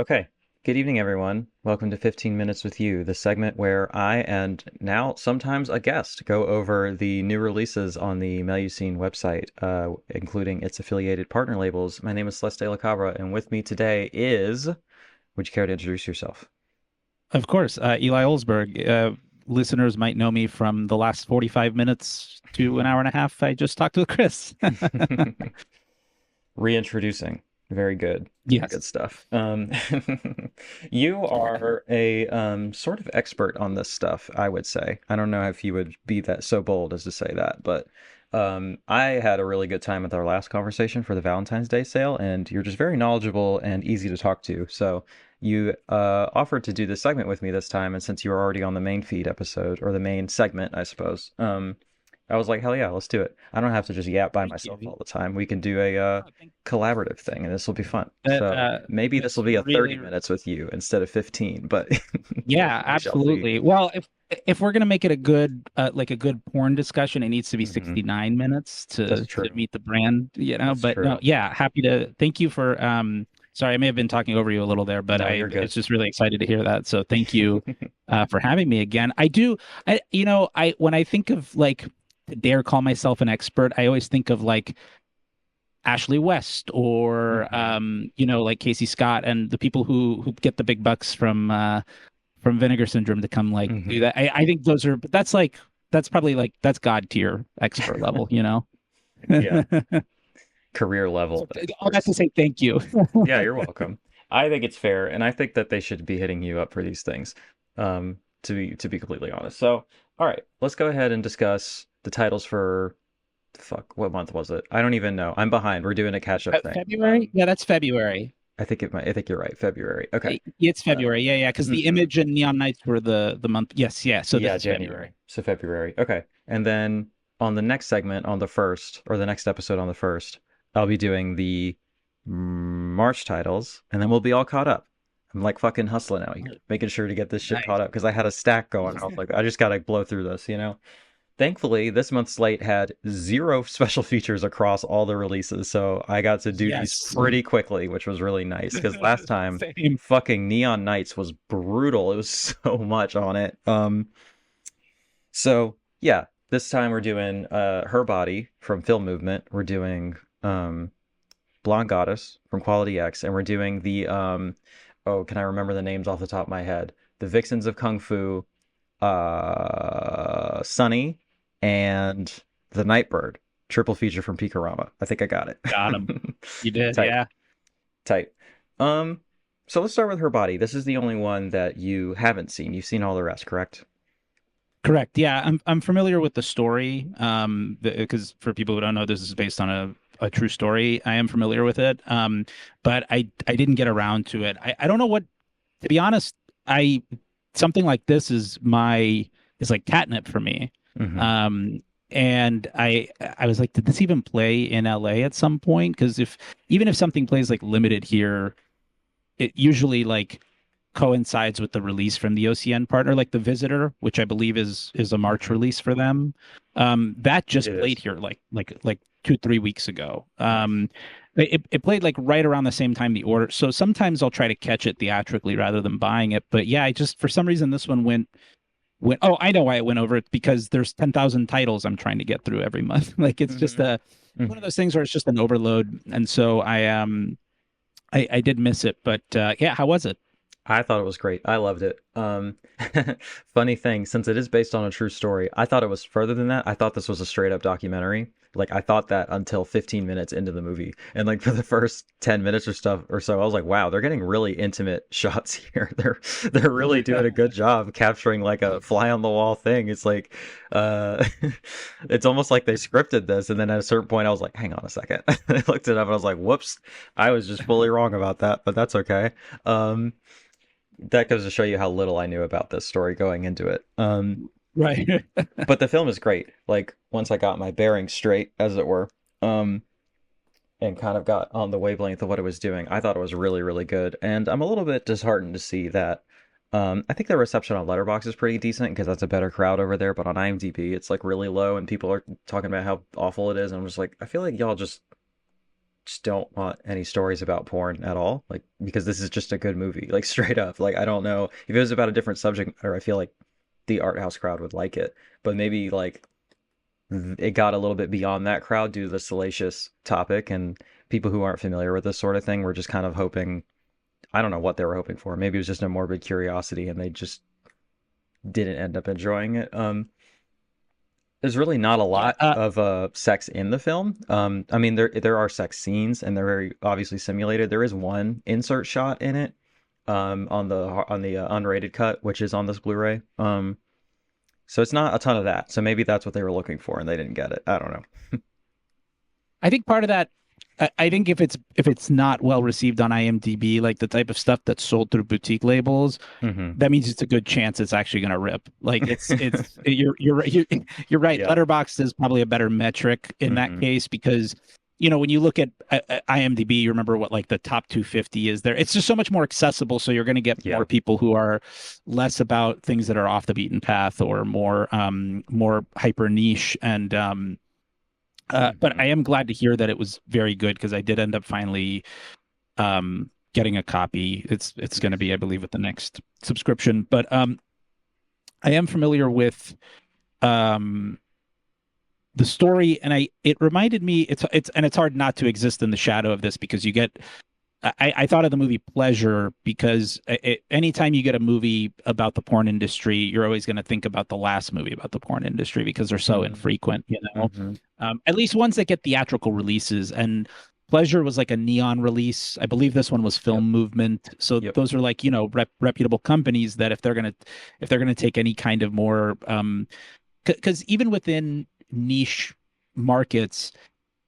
Okay. Good evening, everyone. Welcome to 15 Minutes with You, the segment where I and now sometimes a guest go over the new releases on the Melusine website, including its affiliated partner labels. My name is Celeste Cabra, and with me today is, would you care to introduce yourself? Of course, Eli Olsberg. Listeners might know me from the last 45 minutes to an hour and a half. I just talked with Chris. Reintroducing. Very good. Very good Yes. stuff. You are a sort of expert on this stuff, I would say. I don't know if you would be that so bold as to say that, but I had a really good time with our last conversation for the Valentine's Day sale, and you're just very knowledgeable and easy to talk to. So you offered to do this segment with me this time, and since you were already on the main feed episode, or the main segment, I suppose, I was like, hell yeah, let's do it. I don't have to just yap by Thank myself you. all the time. We can do a Oh, thank collaborative thing, and this will be fun. that. So maybe this That's will be a 30 really, minutes with you instead of 15, but yeah, we shall see. absolutely. Well, if we're gonna make it a good like a good porn discussion, it needs to be Hmm. 69 minutes That's to true. meet the brand, That's But no, true. yeah, happy to. Thank you for. Sorry, I may have been talking over you a little there, but No, I you're good. it's just really excited to hear that. So thank you for having me again. I when I think of like to dare call myself an expert, I always think of like Ashley West or Hmm. like Casey Scott and the people who get the big bucks from Vinegar Syndrome to come like do Hmm. that. I think those are, but that's probably like that's God tier expert level. Yeah, career level So all that to experts. say thank you. Yeah, you're welcome. I think it's fair, and I think that they should be hitting you up for these things. To be completely honest. So, all right, let's go ahead and discuss the titles for fuck. What month was it? I don't even know. I'm behind. We're doing a catch up thing. February? Yeah, that's February. I think it might. I think you're right. February. Okay. It's February. Yeah, yeah, because the Hmm. Image and Neon Nights were the month. Yes, yeah. So this Yeah, is February. January. So February. Okay. And then on the next segment, on the first, or the next episode on the first, I'll be doing the March titles, and then we'll be all caught up. I'm like fucking hustling out here, making sure to get this shit caught Nice. up because I had a stack going. I was like, I just gotta blow through this. Thankfully, this month's slate had zero special features across all the releases, so I got to do these Yes. pretty quickly, which was really nice. Because last time, Same. fucking Neon Nights was brutal. It was so much on it. So yeah, this time we're doing Her Body from Film Movement. We're doing Blonde Goddess from Quality X, and we're doing the oh, can I remember the names off the top of my head? The Vixens of Kung Fu, Sunny, and the Nightbird. Triple feature from Peekarama. I think I got it. Got him. You did, Tight, yeah. tight. Um, so let's start with Her Body. This is the only one that you haven't seen. You've seen all the rest, correct? Correct. Yeah, I'm familiar with the story. Because for people who don't know, this is based on a true story. I am familiar with it. But I didn't get around to it. I don't know what, to be honest, I something like this is like catnip for me. Hmm. Um, and I was like, did this even play in LA at some point? Because if even if something plays like limited here, it usually like coincides with the release from the OCN partner, like The Visitor, which I believe is a March Hmm. release for them. That It just played is. here like 2 3 weeks ago. Nice. It played like right around the same time the order. So sometimes I'll try to catch it theatrically rather than buying it. But yeah, I just for some reason this one went. Oh, I know why it went over it because there's 10,000 titles I'm trying to get through every month. Like it's just Hmm. a one of Hmm. those things where it's just an overload, and so I did miss it. But yeah, how was it? I thought it was great. I loved it. Funny thing, since it is based on a true story, I thought it was further than that. I thought this was a straight up documentary. Like I thought that until 15 minutes into the movie. And like for the first 10 minutes or stuff or so, I was like, wow, they're getting really intimate shots here. They're really doing a good job capturing like a fly on the wall thing. It's like uh it's almost like they scripted this and then at a certain point I was like, hang on a second. I looked it up and I was like, whoops, I was just fully wrong about that, but that's okay. Um that goes to show you how little I knew about this story going into it. Right. But the film is great. Like once I got my bearings straight, as it were, um, and kind of got on the wavelength of what it was doing, I thought it was really, really good. And I'm a little bit disheartened to see that. I think the reception on Letterboxd is pretty decent because that's a better crowd over there. But on IMDb, it's like really low, and people are talking about how awful it is. And I'm just like, I feel like y'all just just don't want any stories about porn at all. Like, because this is just a good movie, like straight up. Like, I don't know if it was about a different subject matter, I feel like the art house crowd would like it. But maybe like it got a little bit beyond that crowd due to the salacious topic, and people who aren't familiar with this sort of thing were just kind of hoping, I don't know what they were hoping for. Maybe it was just a morbid curiosity and they just didn't end up enjoying it. There's really not a Yeah. lot of sex in the film. I mean there are sex scenes and they're very obviously simulated. There is one insert shot in it on the unrated cut, which is on this Blu-ray. So it's not a ton of that. So maybe that's what they were looking for and they didn't get it. I don't know. I think part of that, I think if it's not well received on IMDb, like the type of stuff that's sold through boutique labels, Hmm. that means it's a good chance it's actually going to rip. Like you're right. Yeah. Letterboxd is probably a better metric in that Hmm. case because when you look at IMDb, you remember what like the top 250 is there. It's just so much more accessible, so you're going to get Yeah. more people who are less about things that are off the beaten path or more hyper niche and but Hmm. I am glad to hear that it was very good because I did end up finally getting a copy. It's going to be, I believe, with the next subscription. But I am familiar with um, the story, and it reminded me. It's hard not to exist in the shadow of this because you get. I thought of the movie Pleasure because anytime you get a movie about the porn industry, you're always going to think about the last movie about the porn industry because they're so Hmm. infrequent, Hmm. At least ones that get theatrical releases. And Pleasure was like a neon release. I believe this one was Yep. Film Movement. So Yep. those are like, reputable companies that if they're gonna take any kind of more because even within niche markets,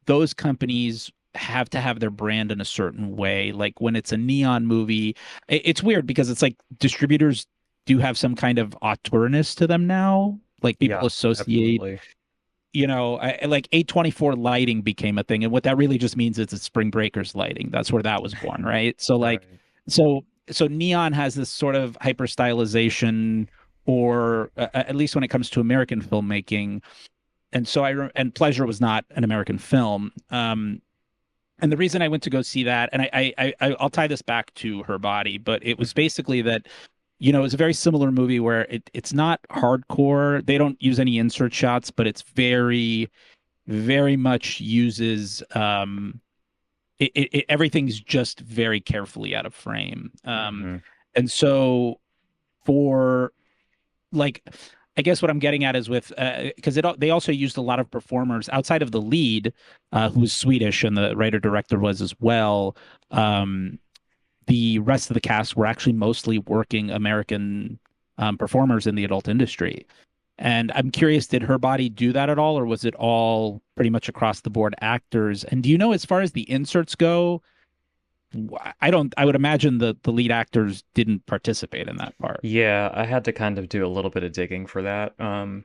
those companies have to have their brand in a certain way. Like when it's a neon movie, it's weird because it's like distributors do have some kind of auteurness to them now. Like people Yeah, associate, absolutely. like A24 lighting became a thing. And what that really just means is it's Spring Breakers lighting. That's where that was born, right? So like, Right. so so neon has this sort of hyper stylization, or at least when it comes to American filmmaking. And so and Pleasure was not an American film. And the reason I went to go see that, and I'll tie this back to Her Body, but it was Mhm. basically that, it was a very similar movie where it's not hardcore. They don't use any insert shots, but it's very, very much uses everything's just very carefully out of frame. Mhm. And so for like I guess what I'm getting at is with because they also used a lot of performers outside of the lead, who's Swedish and the writer director was as well. Um, the rest of the cast were actually mostly working American performers in the adult industry. And I'm curious, did Her Body do that at all, or was it all pretty much across the board actors? And do you know, as far as the inserts go, I don't. I would imagine the lead actors didn't participate in that part. Yeah, I had to kind of do a little bit of digging for that. I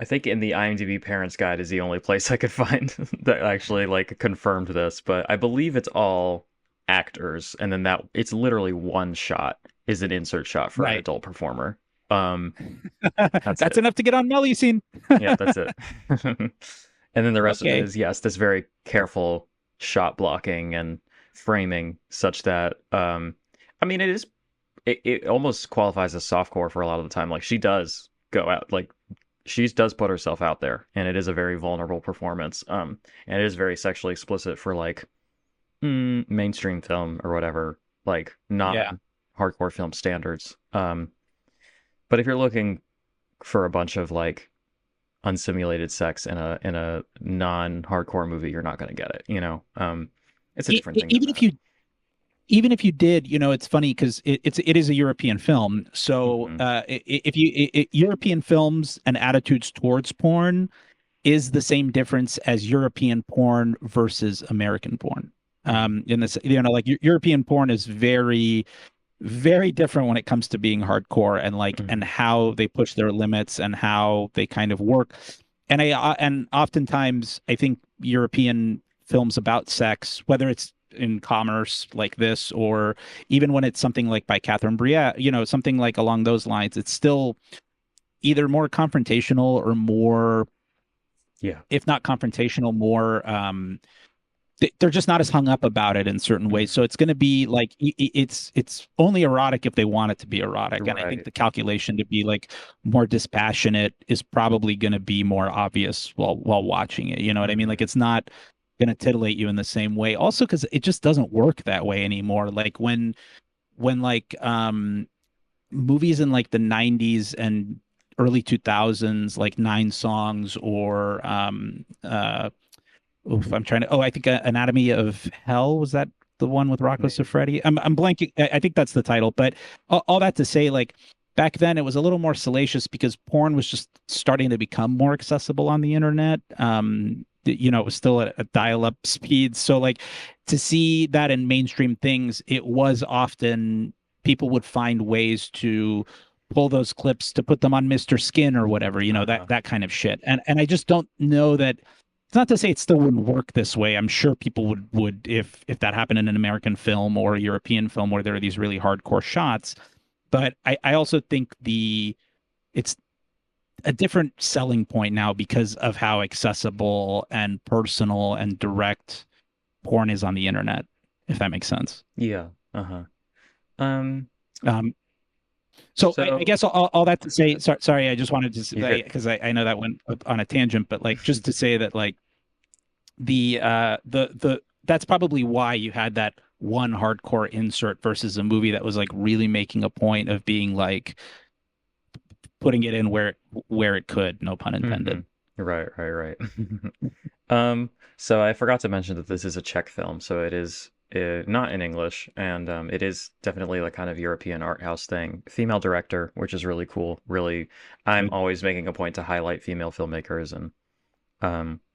think in the IMDb Parents Guide is the only place I could find that actually like confirmed this, but I believe it's all actors, and then that it's literally one shot is an insert shot for an Right. adult performer. Um, that's That's it. enough to get on Melly scene. Yeah, that's it. And then the rest of it Okay. is, yes, this very careful shot blocking and framing such that I mean it almost qualifies as softcore for a lot of the time. Like she does go out like she does put herself out there and it is a very vulnerable performance. And it is very sexually explicit for like mainstream film or whatever, like Yeah. non-hardcore film standards. But if you're looking for a bunch of like unsimulated sex in a non-hardcore movie, you're not going to get it. It's a different thing than Even if that. you did, it's funny because it is a European film. So Hmm. if European films and attitudes towards porn is the same difference as European porn versus American porn. Hmm. In this, like European porn is very, very different when it comes to being hardcore and and Hmm. how they push their limits and how they kind of work. And oftentimes I think European films about sex, whether it's in commerce like this or even when it's something like by Catherine Breillat, something like along those lines, it's still either more confrontational or more, Yeah. if not confrontational, more they're just not as hung up about it in certain ways. Mhm. So it's going to be like it's only erotic if they want it to be erotic, and I think Right. the calculation to be like more dispassionate is probably going to be more obvious while watching it. You know what I mean? Like Hmm. it's not going to titillate you in the same way. Also, because it just doesn't work that way anymore. Like when like movies in like the 90s and early 2000s, like Nine Songs or oof, I'm trying to. Oh, I think Anatomy of Hell, was that the one with Rocco Maybe. Siffredi? I'm blanking. I think that's the title. But all that to say, like back then, it was a little more salacious because porn was just starting to become more accessible on the internet. It was still at a dial-up speed. So like to see that in mainstream things, it was often people would find ways to pull those clips to put them on Mr. Skin or whatever, that Uh-huh. that kind of shit. And I just don't know that it's not to say it still wouldn't work this way. I'm sure people would if that happened in an American film or a European film where there are these really hardcore shots. But I also think it's a different selling point now because of how accessible and personal and direct porn is on the internet, if that makes sense. Yeah. Uh-huh. Um, Um, so I so guess all that to go say, ahead. sorry, I just wanted to You're good. say because I know that went on a tangent, but like just to say that like the that's probably why you had that one hardcore insert versus a movie that was like really making a point of being like putting it in where it could, no pun Hmm. intended. Right, right, right. So I forgot to mention that this is a Czech film, so it is not in English, and it is definitely like kind of European art house thing. Female director, which is really cool. Really, I'm always making a point to highlight female filmmakers, and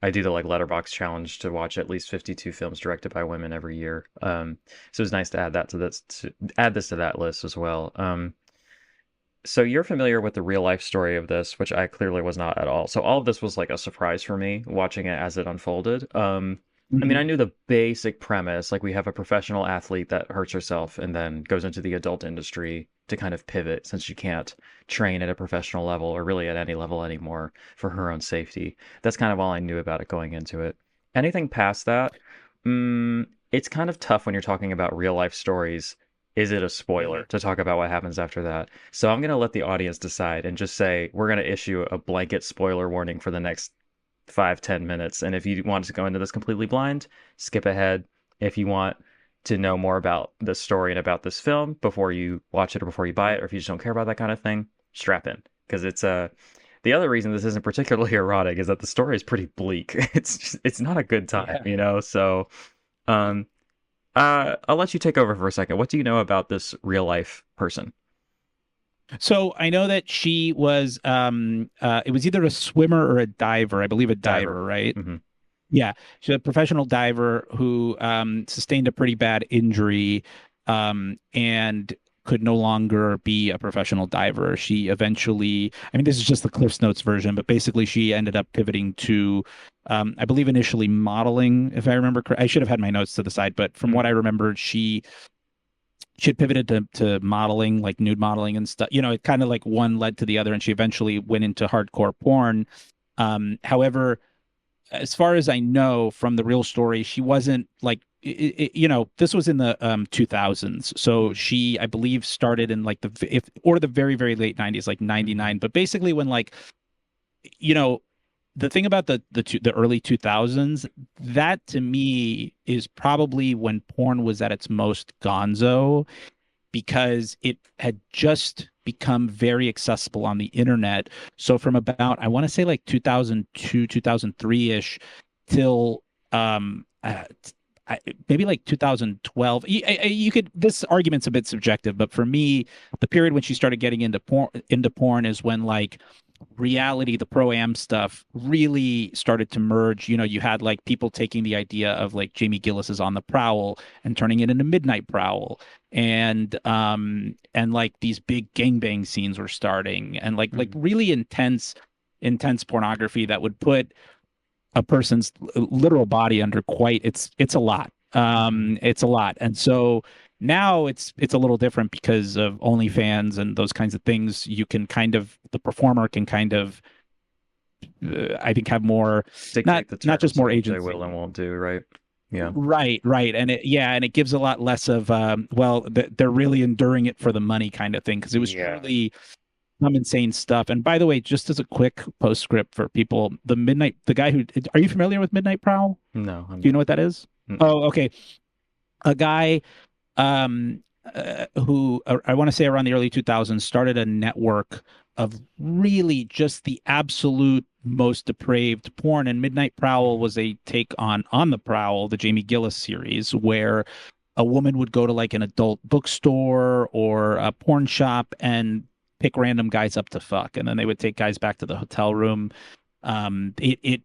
I do the like letterbox challenge to watch at least 52 films directed by women every year. So it's nice to add that to add this to that list as well. So you're familiar with the real life story of this, which I clearly was not at all. So all of this was like a surprise for me watching it as it unfolded. I mean, I Mhm. knew the basic premise, like we have a professional athlete that hurts herself and then goes into the adult industry to kind of pivot since she can't train at a professional level or really at any level anymore for her own safety. That's kind of all I knew about it going into it. Anything past that, it's kind of tough when you're talking about real life stories. Is it a spoiler Mhm. to talk about what happens after that? So I'm going to let the audience decide and just say we're going to issue a blanket spoiler warning for the next 5, 10 minutes. And if you want to go into this completely blind, skip ahead. If you want to know more about the story and about this film before you watch it or before you buy it, or if you just don't care about that kind of thing, strap in. Because the other reason this isn't particularly erotic is that the story is pretty bleak. It's not a good time, Yeah. you know? So um, I'll let you take over for a second. What do you know about this real life person? So I know that she was it was either a swimmer or a diver, I believe a Diver. diver, right? Hmm. Yeah, she's a professional diver who sustained a pretty bad injury and could no longer be a professional diver. She eventually, I mean, this is just the Cliff's Notes version, but basically she ended up pivoting to, I believe, initially modeling, if I remember correct. I should have had my notes to the side, but from what I remembered, she had pivoted to modeling, like nude modeling and stuff. It kind of like one led to the other, and she eventually went into hardcore porn. However, as far as I know from the real story, she wasn't like this was in the 2000s. So Hmm. she, I believe, started in like the very very late 90s, like Hmm. 99. But basically, when like you know the thing about the early 2000s, that to me is probably when porn was at its most gonzo because it had just become very accessible on the internet. So from about, I want to say like 2002, 2003-ish till maybe like 2012. You could, this argument's a bit subjective, but for me, the period when she started getting into porn is when like reality, the pro am stuff really started to merge. You had like people taking the idea of like Jamie Gillis is on the prowl and turning it into Midnight Prowl. And like these big gangbang scenes were starting and like Hmm. really intense pornography that would put a person's literal body under quite it's a lot. Hmm. It's a lot. And so now it's a little different because of OnlyFans and those kinds of things. You can kind of the performer can kind of I think have more not Dictate the not just terms of more what they will agency. and won't do, right? Yeah. Right, right. And and it gives a lot less of they're really enduring it for the money kind of thing because it was Yeah. truly some insane stuff. And by the way, just as a quick postscript for people, the guy who, are you familiar with Midnight Prowl? No, I'm Do you know not. what that is? Mm-mm. Oh, okay. A guy who I want to say around the early 2000s started a network of really just the absolute most depraved porn. And Midnight Prowl was a take on the Prowl, the Jamie Gillis series, where a woman would go to like an adult bookstore or a porn shop and pick random guys up to fuck, and then they would take guys back to the hotel room. It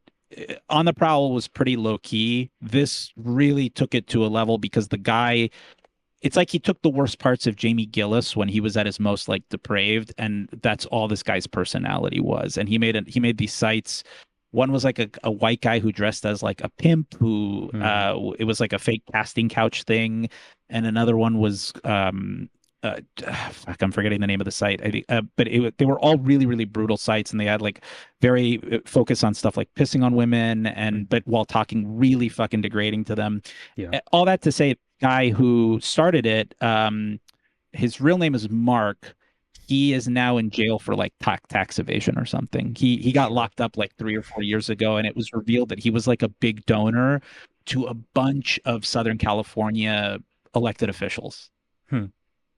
on the Prowl was pretty low key. This really took it to a level because the guy, it's like he took the worst parts of Jamie Gillis when he was at his most like depraved, and that's all this guy's personality was. And he made these sites. One was like a white guy who dressed as like a pimp who Mm. it was like a fake casting couch thing, and another one was fuck, I'm forgetting the name of the site. I think, they were all really really brutal sites, and they had like very focus on stuff like pissing on women, and Mhm. but while talking really fucking degrading to them. Yeah. All that to say, guy who started it, his real name is Mark. He is now in jail for like tax evasion or something. He got Sure. locked up like 3 or 4 years ago, and it was revealed that he was like a big donor to a bunch of Southern California elected officials. Hmm.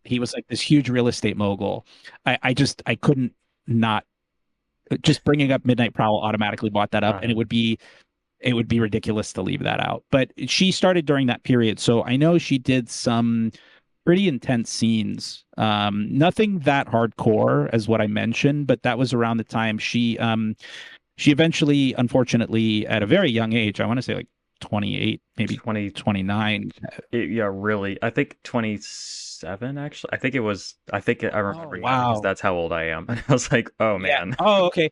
He was like this huge real estate mogul. I couldn't not just bringing up Midnight Prowl automatically brought that up, and Uh, it would be ridiculous to leave that out. But she started during that period, so I know she did some pretty intense scenes. Nothing that hardcore as what I mentioned, but that was around the time she eventually, unfortunately, at a very young age, I want to say like 28, maybe 20, 29. yeah, really. I think 27 actually. I think I Oh, remember now because wow. that's how old I am. And I was like, "Oh Yeah. man." Oh, okay.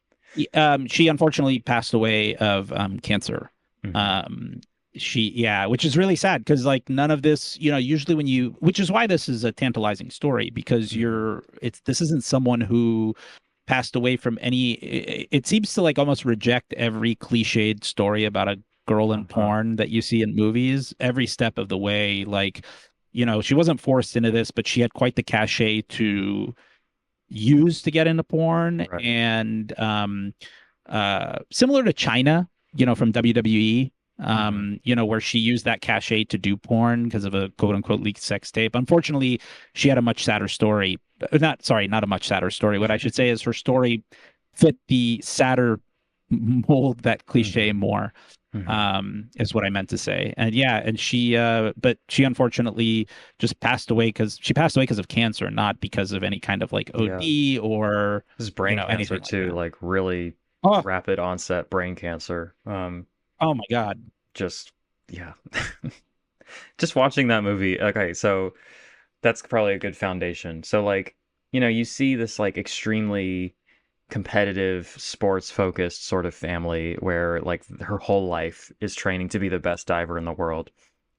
She unfortunately passed away of cancer. Hmm. Um, yeah, which is really sad because like none of this, usually which is why this is a tantalizing story because Hmm. this isn't someone who passed away from any. It seems to like almost reject every cliched story about a girl in Uh-huh. porn that you see in movies every step of the way. Like, she wasn't forced into this, but she had quite the cachet to use to get into porn, Right. and similar to China, from WWE, Hmm. where she used that cachet to do porn because of a quote unquote leaked sex tape. Unfortunately, she had a much sadder story. Not sorry, not a much sadder story. What I should say is her story fit the sadder mold, that cliche, Hmm. more, Hmm. is what I meant to say. And yeah, and but she unfortunately just passed away because of cancer, not because of any kind of like Yeah. OD or This is brain cancer anything like too, that. like really Oh, rapid onset brain cancer. oh my God. Just yeah. Just watching that movie. Okay, so that's probably a good foundation. So like, you see this like extremely competitive, sports focused sort of family where like her whole life is training to be the best diver in the world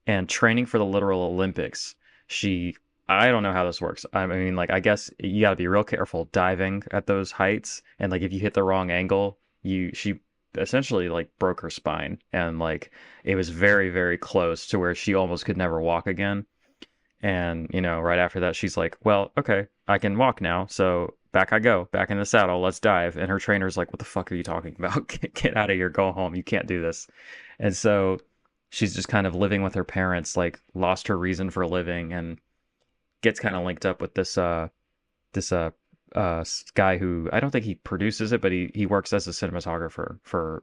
and training for the literal Olympics. She I don't know how this works. I mean, like, I guess you got to be real careful diving at those heights, and like if you hit the wrong angle, she essentially like broke her spine, and like it was very, very close to where she almost could never walk again. And, right after that, she's like, well, okay, I can walk now. So back I go, back in the saddle. Let's dive. And her trainer's like, what the fuck are you talking about? Get out of here. Go home. You can't do this. And so she's just kind of living with her parents, like lost her reason for living and gets kind of linked up with this guy who I don't think he produces it, but he works as a cinematographer for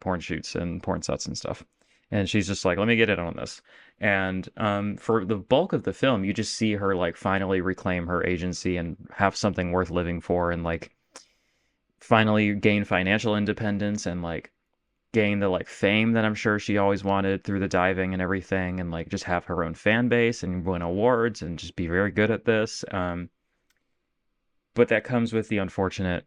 porn shoots and porn sets and stuff. And she's just like, let me get in on this. And for the bulk of the film, you just see her like finally reclaim her agency and have something worth living for, and like finally gain financial independence and like gain the like fame that I'm sure she always wanted through the diving and everything, and like just have her own fan base and win awards and just be very good at this. But that comes with the unfortunate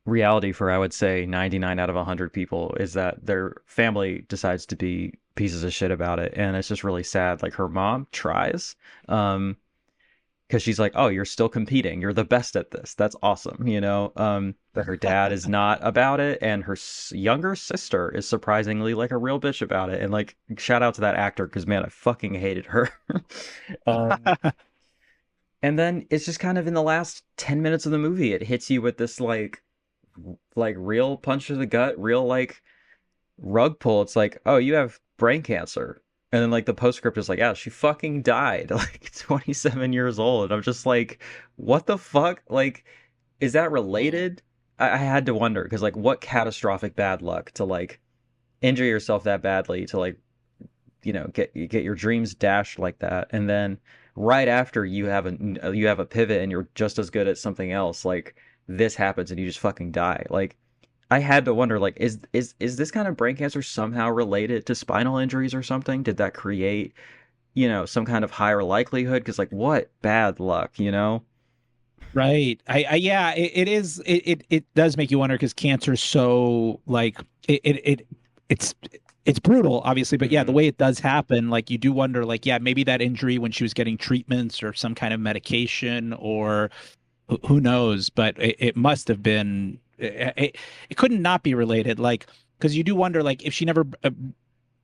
reality for, I would say, 99 out of 100 people is that their family decides to be pieces of shit about it. And it's just really sad. Like her mom tries, because because she's like, oh, you're still competing. You're the best at this. That's awesome, you know. But her dad is not about it, and her younger sister is surprisingly like a real bitch about it. And like, shout out to that actor because man, I fucking hated her. um, and then it's just kind of in the last 10 minutes of the movie, it hits you with this like real punch to the gut, real like rug pull. It's like, oh, you have brain cancer. And then like the postscript is like, yeah, she fucking died, like 27 years old. And I'm just like, what the fuck? Like, is that related? I had to wonder because like what catastrophic bad luck to like injure yourself that badly to like, get your dreams dashed like that. And then right after you have a pivot and you're just as good at something else, like this happens and you just fucking die. Like I had to wonder, like, is this kind of brain cancer somehow related to spinal injuries or something? Did that create, some kind of higher likelihood? Because, like, what bad luck, you know? Right. Yeah, it is. It does make you wonder because cancer is so like it's it's brutal, obviously, but yeah, the Hmm. way it does happen, like you do wonder, like, yeah, maybe that injury when she was getting treatments or some kind of medication or who knows, but it must have been. It couldn't not be related, like because you do wonder, like, if she never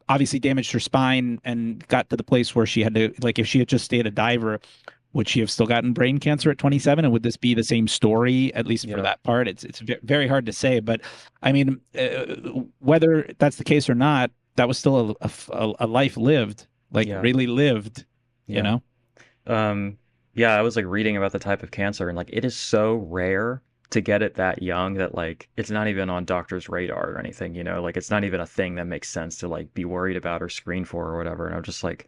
obviously damaged her spine and got to the place where she had to, like, if she had just stayed a diver, would she have still gotten brain cancer at 27? And would this be the same story, at least for Yeah. that part? It's very hard to say, but I mean, whether that's the case or not, that was still a life lived, like Yeah. really lived, you Yeah. know? Um, yeah, I was like reading about the type of cancer and like it is so rare to get it that young that like it's not even on doctors' radar or anything, you know? Like it's not even a thing that makes sense to like be worried about or screen for or whatever. And I'm just like,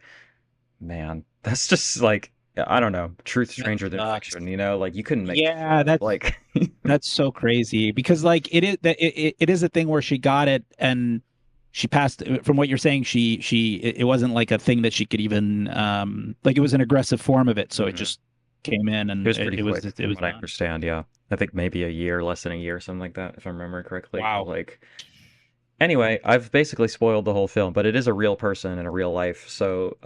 man, that's just like I don't know, truth That stranger than sucks. fiction, you know? Like you couldn't make this shit Yeah, up. Like that's so crazy because like it is a thing where she got it and she passed from what you're saying it wasn't like a thing that she could even like it was an aggressive form of it so it Mhm. just came in It and was pretty quick it from was what I done. understand, yeah. I think maybe a year, less than a year, something like that, if I remember correctly. But Wow. like anyway, I've basically spoiled the whole film, but it is a real person in a real life. So,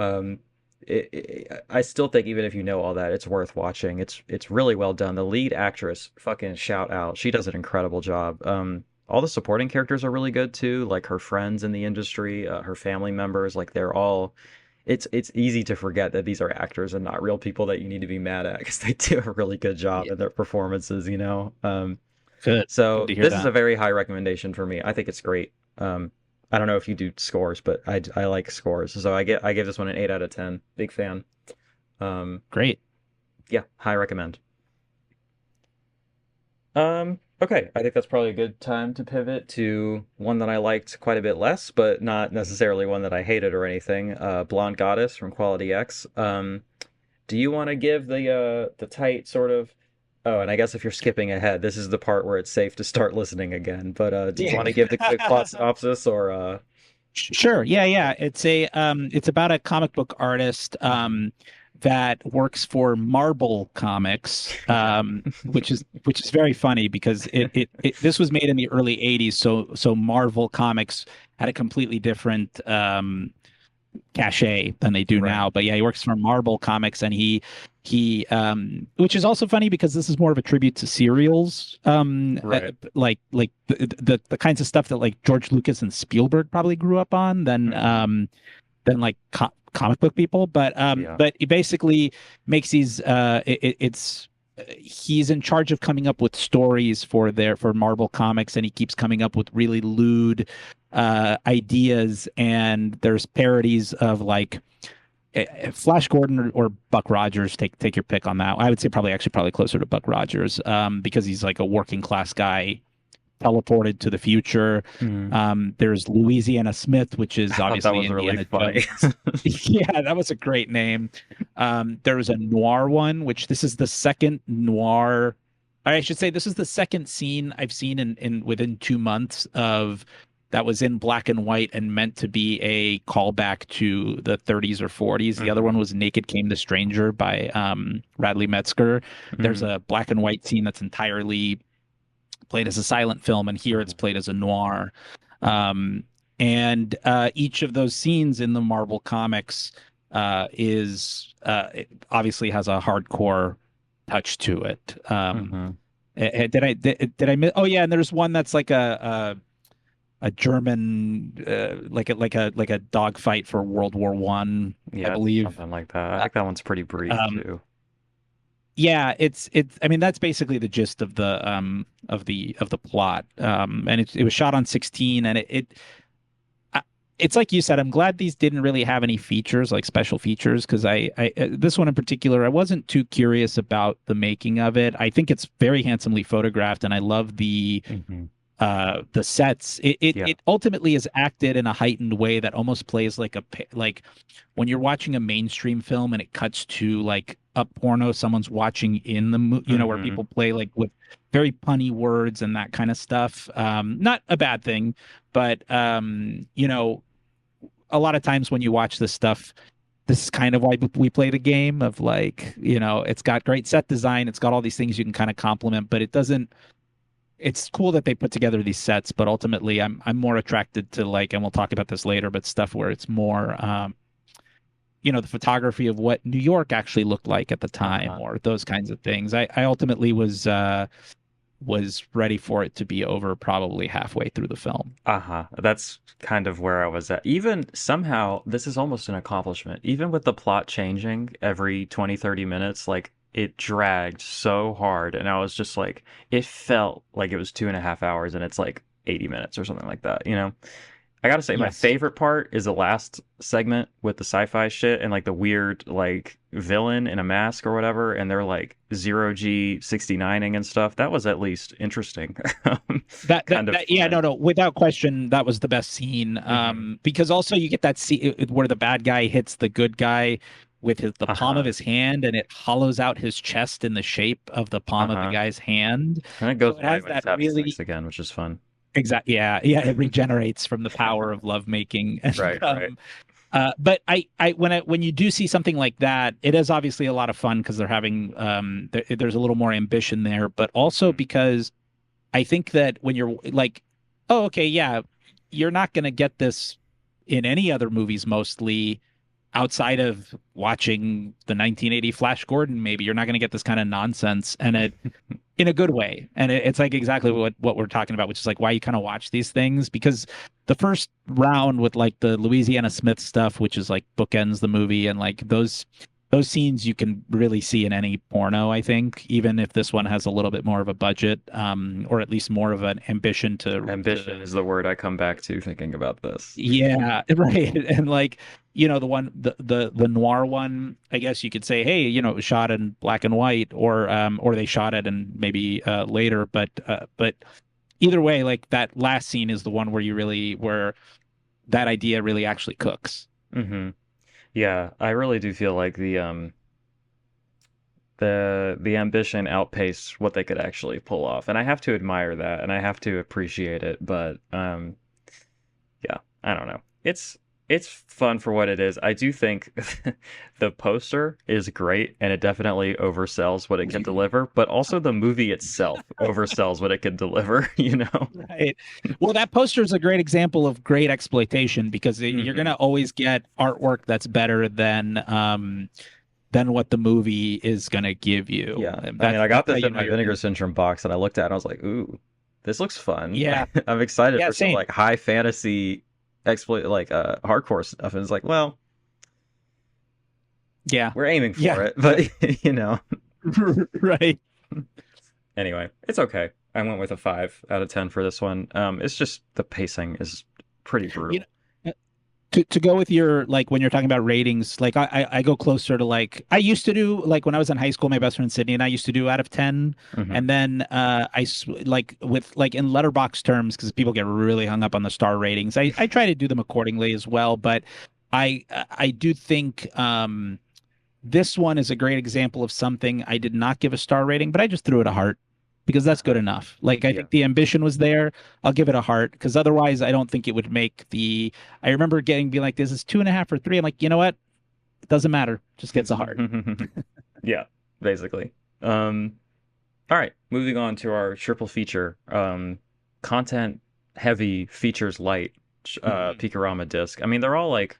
I still think even if you know all that, it's worth watching. It's really well done. The lead actress, fucking shout out. She does an incredible job. All the supporting characters are really good too, like her friends in the industry, her family members, like they're all it's easy to forget that these are actors and not real people that you need to be mad at because they do a really good job Yeah. in their performances, you know. Good So to hear this is that. a very high recommendation for me. I think it's great. I don't know if you do scores, but I like scores. So I give this one an 8 out of 10. Big fan. Um, Great. yeah, high recommend. Okay, I think that's probably a good time to pivot to one that I liked quite a bit less, but not necessarily one that I hated or anything. Blonde Goddess from Quality X. Do you want to give the tight sort of? Oh, and I guess if you're skipping ahead, this is the part where it's safe to start listening again. But do you Yeah. want to give the quick plot synopsis or Sure. Yeah, yeah. It's about a comic book artist Mhm. that works for Marvel Comics, Yeah. which is very funny because it this was made in the early 80s, so Marvel Comics had a completely different cachet than they do Right. now. But yeah, he works for Marvel Comics and he which is also funny because this is more of a tribute to serials Right. like the kinds of stuff that like George Lucas and Spielberg probably grew up on Hmm. than like comic book people Yeah. but it basically makes these it's he's in charge of coming up with stories for Marvel Comics and he keeps coming up with really lewd ideas and there's parodies of like Flash Gordon or Buck Rogers. Take your pick on that. I would say probably closer to Buck Rogers because he's like a working class guy teleported to the future. Mm. There's Louisiana Smith, which I is thought that obviously was really Indiana funny. Jones. Yeah, that was a great name. There was a noir one, which this is the second noir. I should say this is the second scene I've seen in within 2 months of that was in black and white and meant to be a callback to the 30s or 40s. The other Hmm. one was Naked Came the Stranger by Radley Metzger. There's Hmm. a black and white scene that's entirely played as a silent film, and here it's Hmm. played as a noir. Um, and each of those scenes in the Marvel comics is it obviously has a hardcore touch to it. Hmm. Did I miss? Oh yeah, and there's one that's like a German like a dogfight for World War One, I Yeah, it's believe. something like that. I Uh, think that one's pretty brief Um, too. yeah, it's I mean that's basically the gist of the plot. And it was shot on 16 and I- it's like you said, I'm glad these didn't really have any features like special features because I this one in particular I wasn't too curious about the making of it. I think it's very handsomely photographed and I love Hmm. the sets. Yeah. It ultimately is acted in a heightened way that almost plays like like when you're watching a mainstream film and it cuts to like a porno someone's watching in the you know, where Hmm. people play like with very punny words and that kind of stuff. Not a bad thing, but you know, a lot of times when you watch this stuff, this is kind of why we play the game of like, you know, it's got great set design, it's got all these things you can kind of compliment, but it doesn't. It's cool that they put together these sets, but ultimately I'm more attracted to like, and we'll talk about this later, but stuff where it's more you know, the photography of what New York actually looked like at the time Uh-huh. or those kinds of things. I ultimately was ready for it to be over probably halfway through the film. Uh-huh. That's kind of where I was at. Even somehow, this is almost an accomplishment. Even with the plot changing every 20, 30 minutes, like it dragged so hard. And I was just like, it felt like it was 2.5 hours and it's like 80 minutes or something like that, you know? I gotta say, my Yes. favorite part is the last segment with the sci-fi shit and like the weird like villain in a mask or whatever, and they're like zero G 69ing and stuff. That was at least interesting, kind of Yeah, fun. no, without question that was the best scene. Hmm. Because also you get that scene where the bad guy hits the good guy with the palm of Uh-huh. his hand and it hollows out his chest in the shape of the palm of the Uh-huh. guy's hand. And it So goes it away has when that he's having sex really again, which is fun. exact yeah, it regenerates from the power of lovemaking. And Right, right. but when you do see something like that, it is obviously a lot of fun because they're having there's a little more ambition there, but also Mhm. because I think that when you're like, oh, okay, yeah, you're not going to get this in any other movies mostly outside of watching the 1980 Flash Gordon, maybe you're not going to get this kind of nonsense and it in a good way. And it's like exactly what we're talking about, which is like why you kind of watch these things because the first round with like the Louisiana Smith stuff, which is like bookends the movie and like those scenes you can really see in any porno, I think, even if this one has a little bit more of a budget, or at least more of an ambition Ambition to is the word I come back to thinking about this. yeah, right. And like, you know, the one the noir one, I guess you could say, hey, you know, it was shot in black and white or they shot it and maybe later, but either way, like that last scene is the one where you really where that idea really actually cooks. Hmm. Yeah, I really do feel like the ambition outpaced what they could actually pull off. And I have to admire that and I have to appreciate it, but yeah, I don't know. It's fun for what it is. I do think the poster is great and it definitely oversells what it can deliver, but also the movie itself oversells what it can deliver, you know? Right. Well, that poster is a great example of great exploitation because you're Hmm. gonna always get artwork that's better than what the movie is gonna give you. Yeah. And I mean, I got that's how this you in know my you're Vinegar gonna. Syndrome box and I looked at it and I was like, "Ooh, this looks fun." Yeah. I'm excited Yeah. for some Same. like high fantasy exploit like hardcore stuff and it's like, well, Yeah. we're aiming for Yeah. it, but you know. Right. Anyway, it's okay. I went with a 5 out of 10 for this one. It's just the pacing is pretty You brutal. know, to go with your like when you're talking about ratings, like I go closer to like I used to do like when I was in high school, my best friend Sydney and I used to do out of 10, Hmm. and then like with like in letterbox terms because people get really hung up on the star ratings. I try to do them accordingly as well, but I do think this one is a great example of something I did not give a star rating, but I just threw it a heart because that's good Uh-huh. enough. Like I Yeah. think the ambition was there. I'll give it a heart because otherwise I don't think it would make the. I remember getting being like, this is 2.5 or 3. I'm like, you know what? It doesn't matter. Just gets a heart. Yeah, basically. All right, moving on to our triple feature. Content heavy, features light, Mhm. Peekarama disc. I mean, they're all like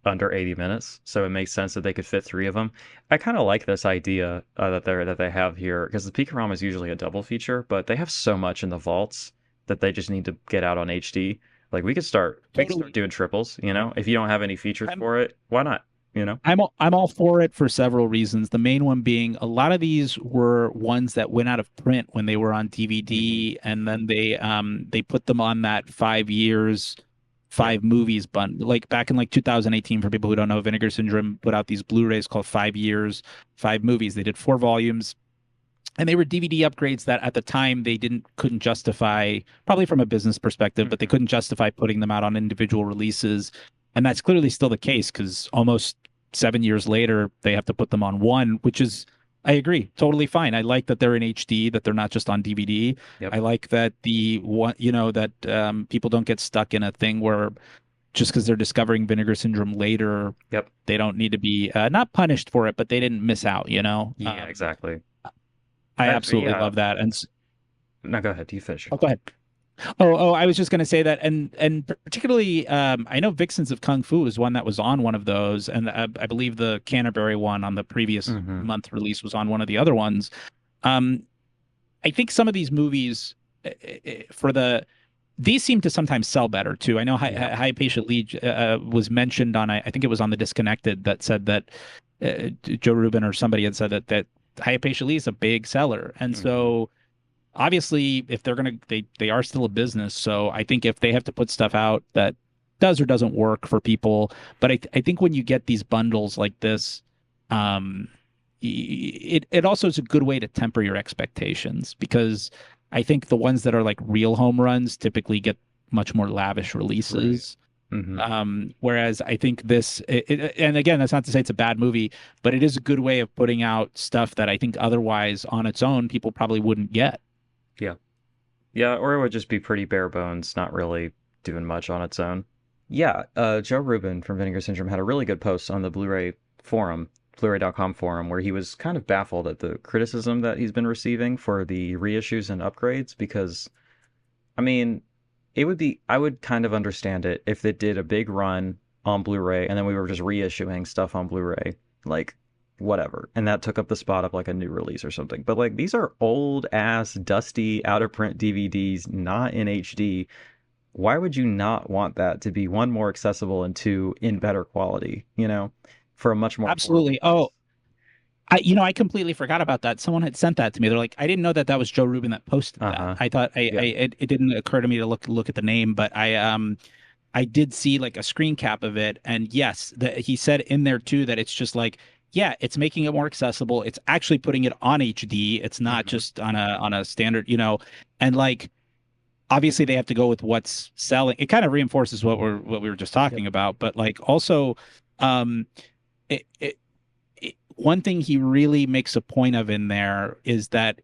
under 80 minutes, so it makes sense that they could fit three of them. I kind of like this idea that they have here because the Peekarama is usually a double feature, but they have so much in the vaults that they just need to get out on HD. Like we could start Totally. doing triples, you know? If you don't have any features I'm for it, why not? You know? I'm all for it for several reasons. The main one being a lot of these were ones that went out of print when they were on Hmm. DVD, and then they put them on that 5 years, Yep. five movies bundle. Like back in like 2018, for people who don't know, Vinegar Syndrome put out these Blu-rays called 5 years, five movies. They did 4 volumes, and they were DVD upgrades that at the time they didn't couldn't justify, probably from a business perspective, but they Hmm. couldn't justify putting them out on individual releases. And that's clearly still the case because almost 7 years later they have to put them on one, which is, I agree, totally fine. I like that they're in HD, that they're not just on DVD. Yep. I like that the one, that people don't get stuck in a thing where just because they're discovering Vinegar Syndrome later, Yep. they don't need to be not punished for it, but they didn't miss out. Yeah, exactly. I absolutely Yeah. love that. And No, go ahead. You finish your oh, go thought. ahead. Oh, I was just going to say that, and particularly, I know Vixens of Kung Fu is one that was on one of those, and I believe the Canterbury one on the previous Hmm. month release was on one of the other ones. Um, I think some of these movies, for these seem to sometimes sell better too. I know Yeah. High Patient Lead was mentioned on, I think it was on the Disconnected, that said that Joe Rubin or somebody had said that High Patient Lead is a big seller, and Hmm. so obviously if they're gonna they are still a business, so I think if they have to put stuff out that does or doesn't work for people, but I think when you get these bundles like this, um it also is a good way to temper your expectations, because I think the ones that are like real home runs typically get much more lavish Right. releases. Hmm. Whereas I think and again, that's not to say it's a bad movie, but it is a good way of putting out stuff that I think otherwise on its own people probably wouldn't get. Yeah. Yeah, or it would just be pretty bare bones, not really doing much on its own. Yeah, Joe Rubin from Vinegar Syndrome had a really good post on the Blu-ray forum, Blu-ray.com forum, where he was kind of baffled at the criticism that he's been receiving for the reissues and upgrades because, I mean, I would kind of understand it if it did a big run on Blu-ray and then we were just reissuing stuff on Blu-ray, like whatever. And that took up the spot of like a new release or something. But like these are old ass, dusty, out of print DVDs, not in HD. Why would you not want that to be one, more accessible and two, in better quality, for a much more affordable Absolutely. Oh, price? I completely forgot about that. Someone had sent that to me. They're like, I didn't know that that was Joe Rubin that posted that. Uh-huh. I thought Yeah. it didn't occur to me to look at the name, but I did see like a screen cap of it, and yes, he said in there too that it's just like, yeah, it's making it more accessible. It's actually putting it on HD. It's not Hmm. just on a standard, and like obviously they have to go with what's selling. It kind of reinforces what we were just Yep. talking about, but like also, um, one thing he really makes a point of in there is that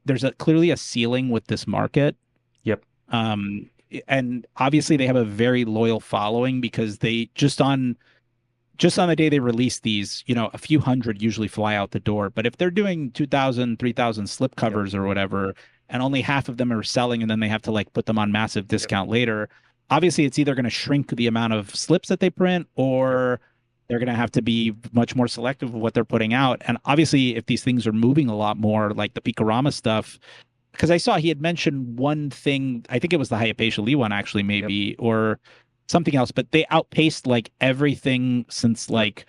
there's clearly a ceiling with this market. Yep. Um, and obviously they have a very loyal following because they just on the day they release these, a few hundred usually fly out the door. But if they're doing 2,000, 3,000 slip Yep. covers or whatever, and only half of them are selling, and then they have to like put them on massive Yep. discount later, obviously it's either going to shrink the amount of slips that they print, Yep. or they're going to have to be much more selective of what they're putting out. And obviously, if these things are moving a lot more, like the Peekarama stuff, because I saw he had mentioned one thing, I think it was the Hypatia Lee one actually, Yep. maybe, or something else, but they outpaced like everything since Yep. like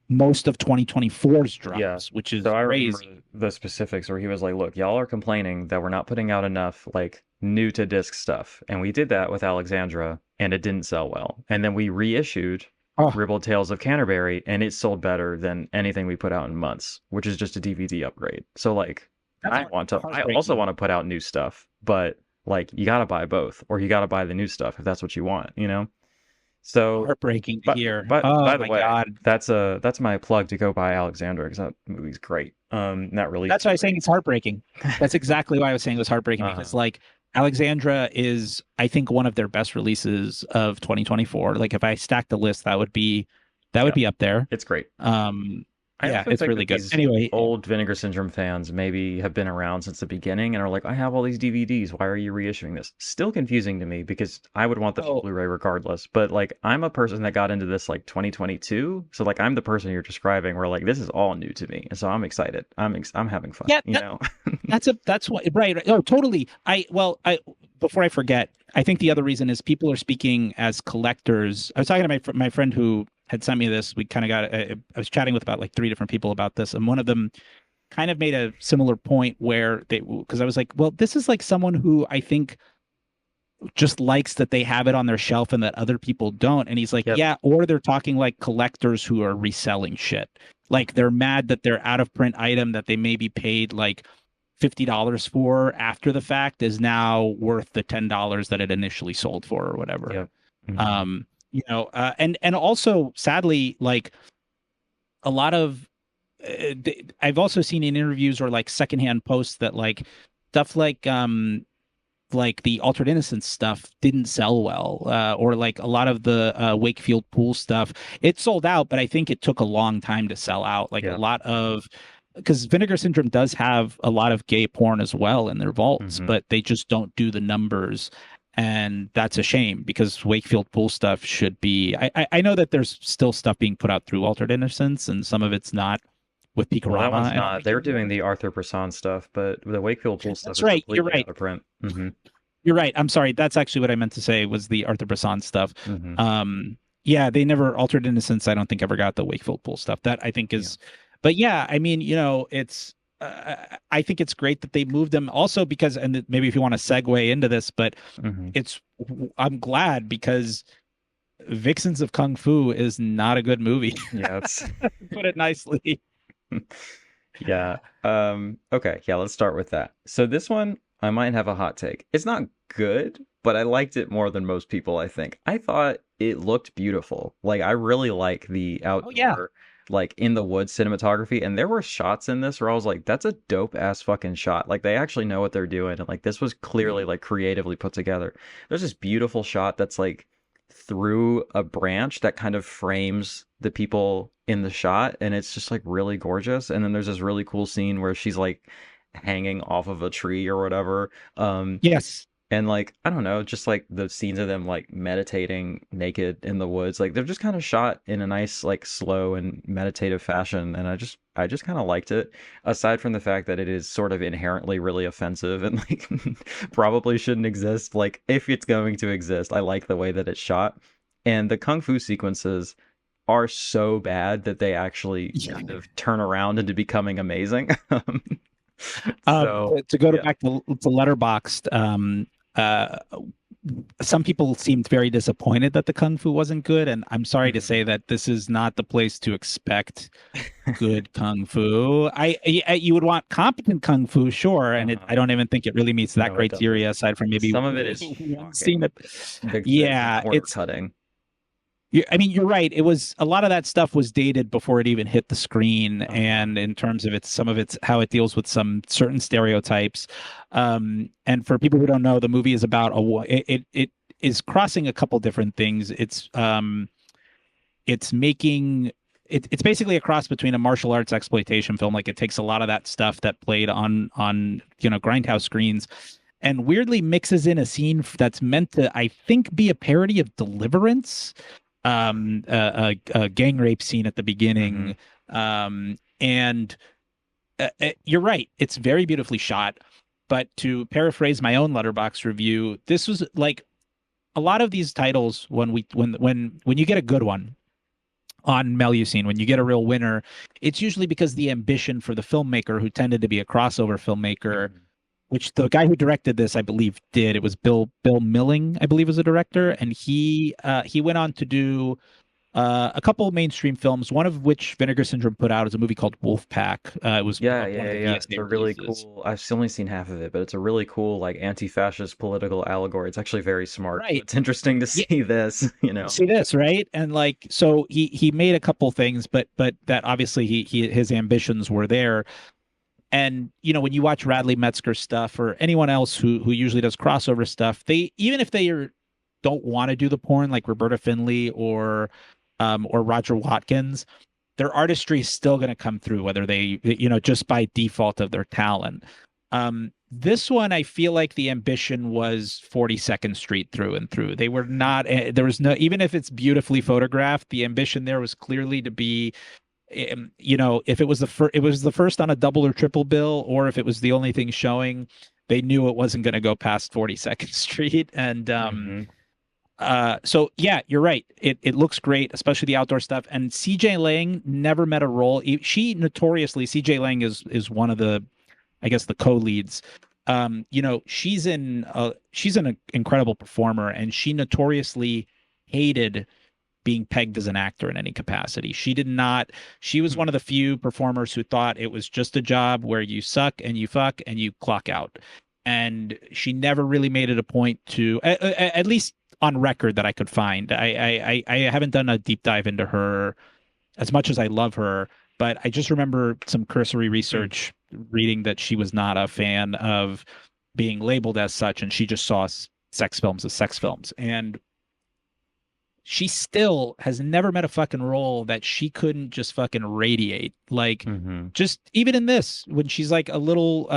most of 2024's Yeah. drops, which So is I remember crazy. the specifics where he was like, "Look, y'all are complaining that we're not putting out enough like new to disc stuff." And we did that with Alexandra and it didn't sell well. And then we reissued Oh, Ribbled Tales of Canterbury and it sold better than anything we put out in months, which is just a DVD upgrade. So like that's I also heartbreaking. want to put out new stuff, but like you got to buy both or you got to buy the new stuff if that's what you want? So, Heartbreaking to but hear. but Oh by the my way, God. that's my plug to go buy Alexandra because that movie's great. That release That's is why I was saying great. it's heartbreaking. That's exactly why I was saying it was heartbreaking, because Uh-huh. like Alexandra is, I think, one of their best releases of 2024. Like if I stacked the list, that would Yeah, be up there. it's great. Um, I Yeah, also it's think really that good. these Anyway, old Vinegar Syndrome fans maybe have been around since the beginning and are like, I have all these DVDs. Why are you reissuing this? Still confusing to me because I would want this on oh, Blu-ray regardless. But like, I'm a person that got into this like 2022, so like, I'm the person you're describing where like this is all new to me, and so I'm excited. I'm having fun, yeah, you know? that's what right. Oh, totally. I before I forget, I think the other reason is people are speaking as collectors. I was talking to my friend who had sent me this. We kind of got I was chatting with about like three different people about this, and one of them kind of made a similar point where they because I was like, well, this is like someone who I think just likes that they have it on their shelf and that other people don't. And he's like, Yep. yeah, or they're talking like collectors who are reselling shit. Like they're mad that their out of print item that they maybe paid like $50 for after the fact is now worth the $10 that it initially sold for or whatever. Yep. Hmm. And also sadly, like a lot of I've also seen in interviews or like secondhand posts that stuff like the Altered Innocence stuff didn't sell well, or like a lot of the Wakefield Pool stuff. It sold out, but I think it took a long time to sell out. Like a Yeah. lot of because Vinegar Syndrome does have a lot of gay porn as well in their vaults, Hmm. but they just don't do the numbers. And that's a shame because Wakefield Pool stuff should be. I know that there's still stuff being put out through Altered Innocence, and some of it's not with Well, that Peekarama. one's I don't not. think They're anymore. doing the Arthur Bresson stuff, but the Wakefield Pool stuff That's is right. You're completely right. out of print. Hmm. You're right. I'm sorry. That's actually what I meant to say was the Arthur Bresson stuff. Hmm. Yeah, they never Altered Innocence. I don't think ever got the Wakefield Pool stuff. That I think Yeah. is, but yeah, I mean, it's. I think it's great that they moved them also because, and maybe if you want to segue into this, but Hmm. it's. I'm glad because Vixens of Kung Fu is not a good movie. Yeah, it's Put it nicely. yeah. Okay, yeah, let's start with that. So this one, I might have a hot take. It's not good, but I liked it more than most people, I think. I thought it looked beautiful. Like I really like the Oh yeah. outdoor, like in the woods cinematography, and there were shots in this where I was like, that's a dope ass fucking shot. Like they actually know what they're doing, and like this was clearly like creatively put together. There's this beautiful shot that's like through a branch that kind of frames the people in the shot, and it's just like really gorgeous. And then there's this really cool scene where she's like hanging off of a tree or whatever. Yes. And like I don't know, just like the scenes of them like meditating naked in the woods, like they're just kind of shot in a nice like slow and meditative fashion, and I just kind of liked it. Aside from the fact that it is sort of inherently really offensive and like probably shouldn't exist, like if it's going to exist, I like the way that it's shot, and the kung fu sequences are so bad that they actually Yeah. kind of turn around into becoming amazing. So To go to yeah. back to Letterboxd, uh, some people seemed very disappointed that the kung fu wasn't good, and I'm sorry to Mhm. say that this is not the place to expect good kung fu. You would want competent kung fu, sure, and Uh-huh. I don't even think it really meets that No, it doesn't. criteria aside from maybe Some of it is one scene. shocking. The Yeah, corner it's cutting. I mean, you're right. It was a lot of that stuff was dated before it even hit the screen, Uh-huh. and in terms of its some of its how it deals with some certain stereotypes. And for people who don't know, the movie is about it is crossing a couple different things. It's making it's basically a cross between a martial arts exploitation film. Like it takes a lot of that stuff that played on grindhouse screens and weirdly mixes in a scene that's meant to, I think, be a parody of Deliverance, a gang rape scene at the Hmm. beginning. And you're right; it's very beautifully shot. But to paraphrase my own Letterbox review, this was like a lot of these titles when you get a good one on Melusine, when you get a real winner, it's usually because the ambition for the filmmaker, who tended to be a crossover filmmaker, Hmm. which the guy who directed this, I believe, did. It was Bill Milling, I believe, was a director, and he went on to do a couple of mainstream films. One of which Vinegar Syndrome put out is a movie called Wolfpack. It was Yeah, one yeah, of the yeah. It's VSA a really releases. cool. I've only seen half of it, but it's a really cool like anti-fascist political allegory. It's actually very smart. So Right. it's interesting to Yeah. see this, you know. See this, right? And like, so he made a couple things, but that obviously he his ambitions were there. And when you watch Radley Metzger stuff or anyone else who usually does crossover stuff, they even if they don't want to do the porn like Roberta Finley or Roger Watkins, their artistry is still going to come through, whether they, you know, just by default of their talent. This one, I feel like the ambition was 42nd Street through and through. They were not, there was no, even if it's beautifully photographed, the ambition there was clearly to be, you know, if it was it was the first on a double or triple bill, or if it was the only thing showing, they knew it wasn't going to go past 42nd Street. And Hmm. so yeah, you're right. It looks great, especially the outdoor stuff. And CJ Lang never met a role. She notoriously, CJ Lang is one of the, I guess, the co-leads. You know, she's an incredible performer, and she notoriously hated being pegged as an actor in any capacity. She did not. She was one of the few performers who thought it was just a job where you suck and you fuck and you clock out. And she never really made it a point to, at least on record that I could find. I haven't done a deep dive into her as much as I love her, but I just remember some cursory research reading that she was not a fan of being labeled as such, and she just saw sex films as sex films. And she still has never met a fucking role that she couldn't just fucking radiate. Like, Hmm. just even in this, when she's like a little,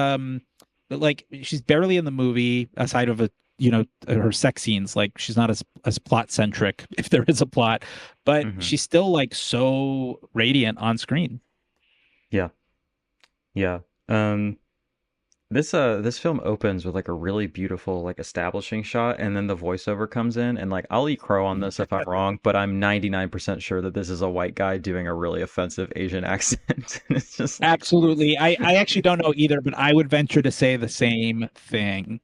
like she's barely in the movie aside of a, you know, her sex scenes. Like she's not as plot centric if there is a plot, but Hmm. she's still like so radiant on screen. Yeah. Yeah. This film opens with like a really beautiful like establishing shot, and then the voiceover comes in, and like I'll eat crow on this if I'm wrong, but I'm 99% sure that this is a white guy doing a really offensive Asian accent. And it's just like, Absolutely. I actually don't know either, but I would venture to say the same thing.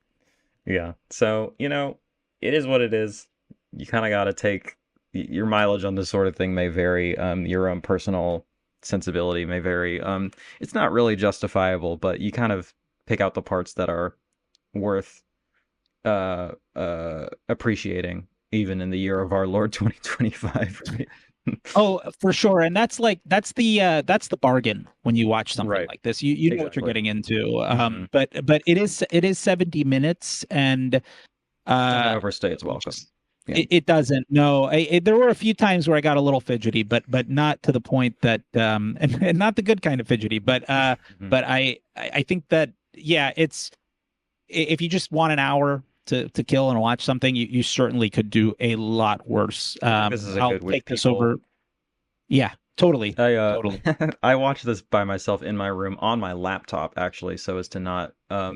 yeah. So, it is what it is. You kind of got to take your mileage on this sort of thing may vary. Your own personal sensibility may vary. It's not really justifiable, but you kind of pick out the parts that are worth appreciating even in the year of our Lord 2025, right? Oh, for sure. And that's the bargain when you watch something Right. like this. You know what you're Exactly. getting into. Hmm. But it is 70 minutes, and Doesn't uh overstay its welcome. Yeah. it doesn't. No, there were a few times where I got a little fidgety, but not to the point that and not the good kind of fidgety. Hmm. But I think that, yeah, it's, if you just want an hour to kill and watch something, you certainly could do a lot worse. I think this is a I'll good with take this people. over. Yeah, totally, I totally. I watched this by myself in my room on my laptop actually, so as to not uh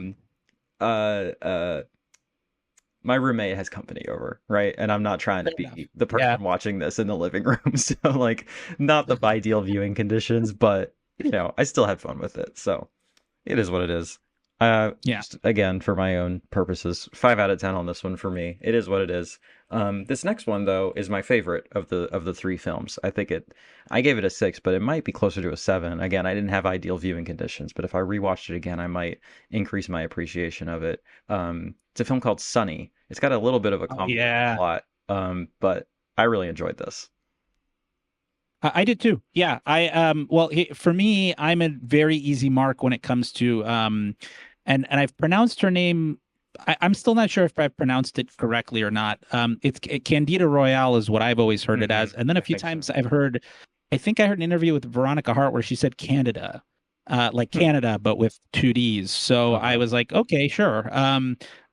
uh my roommate has company over, right? And I'm not trying to Fair enough. be the Yeah, person watching this in the living room. So like not the ideal viewing conditions, but I still had fun with it. So it is what it is. yeah. Just again, for my own purposes, 5 out of 10 on this one for me. It is what it is. This next one though is my favorite of the three films. I gave it a 6, but it might be closer to a 7. Again, I didn't have ideal viewing conditions, but if I rewatched it again, I might increase my appreciation of it. It's a film called Sunny. It's got a little bit of a Oh convoluted yeah. plot, but I really enjoyed this. I did too. Yeah. Well, for me, I'm a very easy mark when it comes to and I've pronounced her name. I'm still not sure if I've pronounced it correctly or not. Candida Royale is what I've always heard it Hmm. as, and then a I few think so. times I think I heard an interview with Veronica Hart where she said Canada, like Hmm. Canada, but with two D's. So I Okay. was like, okay, sure.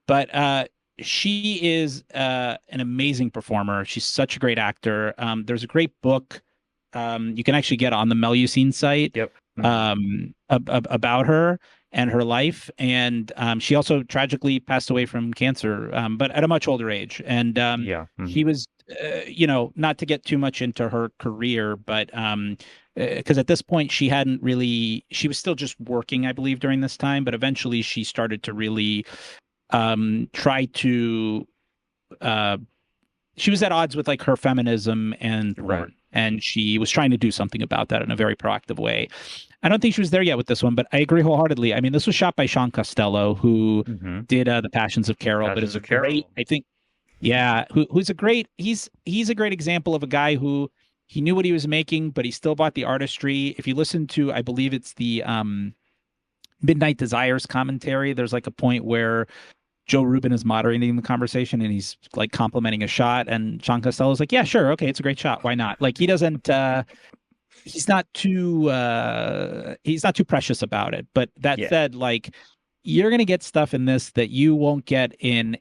But she is an amazing performer. She's such a great actor. There's a great book you can actually get on the Melusine site Yep. Hmm. about her and her life. And she also tragically passed away from cancer, but at a much older age. And Yeah. she Hmm. was, not to get too much into her career, but because at this point she was still just working, I believe, during this time, but eventually she started to really try to uh, she was at odds with like her feminism and Right. porn, and she was trying to do something about that in a very proactive way. I don't think she was there yet with this one, but I agree wholeheartedly. I mean, this was shot by Sean Costello, who Hmm. did The Passions of Carol, but Passions is a of great, Carol. I think, yeah, who's a great, he's a great example of a guy who he knew what he was making, but he still bought the artistry. If you listen to, I believe it's the Midnight Desires commentary, there's like a point where Joe Rubin is moderating the conversation and he's like complimenting a shot, and Sean Costello's like, yeah, sure, okay, it's a great shot, why not? Like he doesn't he's not too precious about it. But that Yeah. said, like you're gonna get stuff in this that you won't get in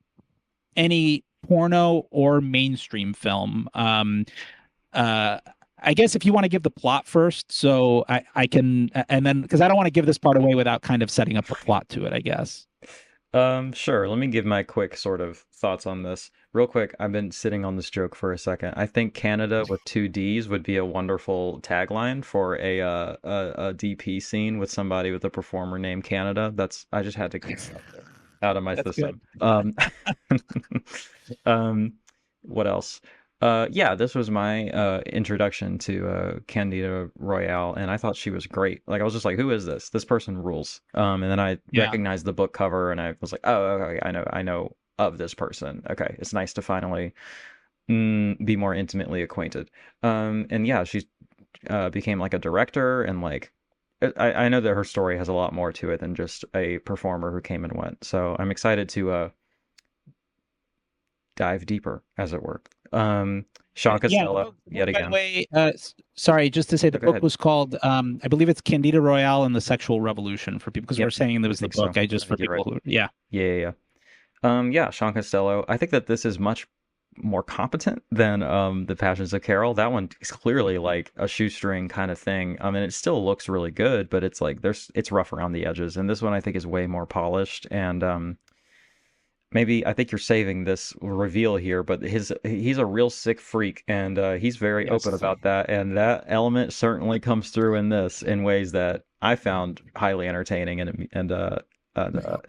any porno or mainstream film. Uh, I guess if you want to give the plot first, so I can, and then because I don't want to give this part away without kind of setting up the plot to it, I guess. Sure. Let me give my quick sort of thoughts on this. Real quick, I've been sitting on this joke for a second. I think Canada with two D's would be a wonderful tagline for a DP scene with somebody with a performer named Canada. I just had to get that out of my That's good. system. Um, what else? Yeah, this was my introduction to Candida Royale, and I thought she was great. Like, I was just like, "Who is this? This person rules." And then I Yeah. recognized the book cover, and I was like, "Oh, okay, I know of this person. Okay, it's nice to finally be more intimately acquainted." And yeah, she became like a director, and like, I know that her story has a lot more to it than just a performer who came and went. So I'm excited to dive deeper, as it were. Sean Yeah, Costello, the book, yet by the again. way, sorry, just to say No, the go book ahead. was called, I believe it's Candida Royale and the Sexual Revolution for people, because we're Yep, saying there I was the think so. book. I I just for think you're right. people who, yeah, Yeah, yeah, yeah. Yeah, Sean Costello. I think that this is much more competent than The Passions of Carol. That one is clearly like a shoestring kind of thing. I mean, it still looks really good, but it's rough around the edges. And this one I think is way more polished and maybe I think you're saving this reveal here, but he's a real sick freak, and he's very open yes. about that. And that element certainly comes through in this in ways that I found highly entertaining and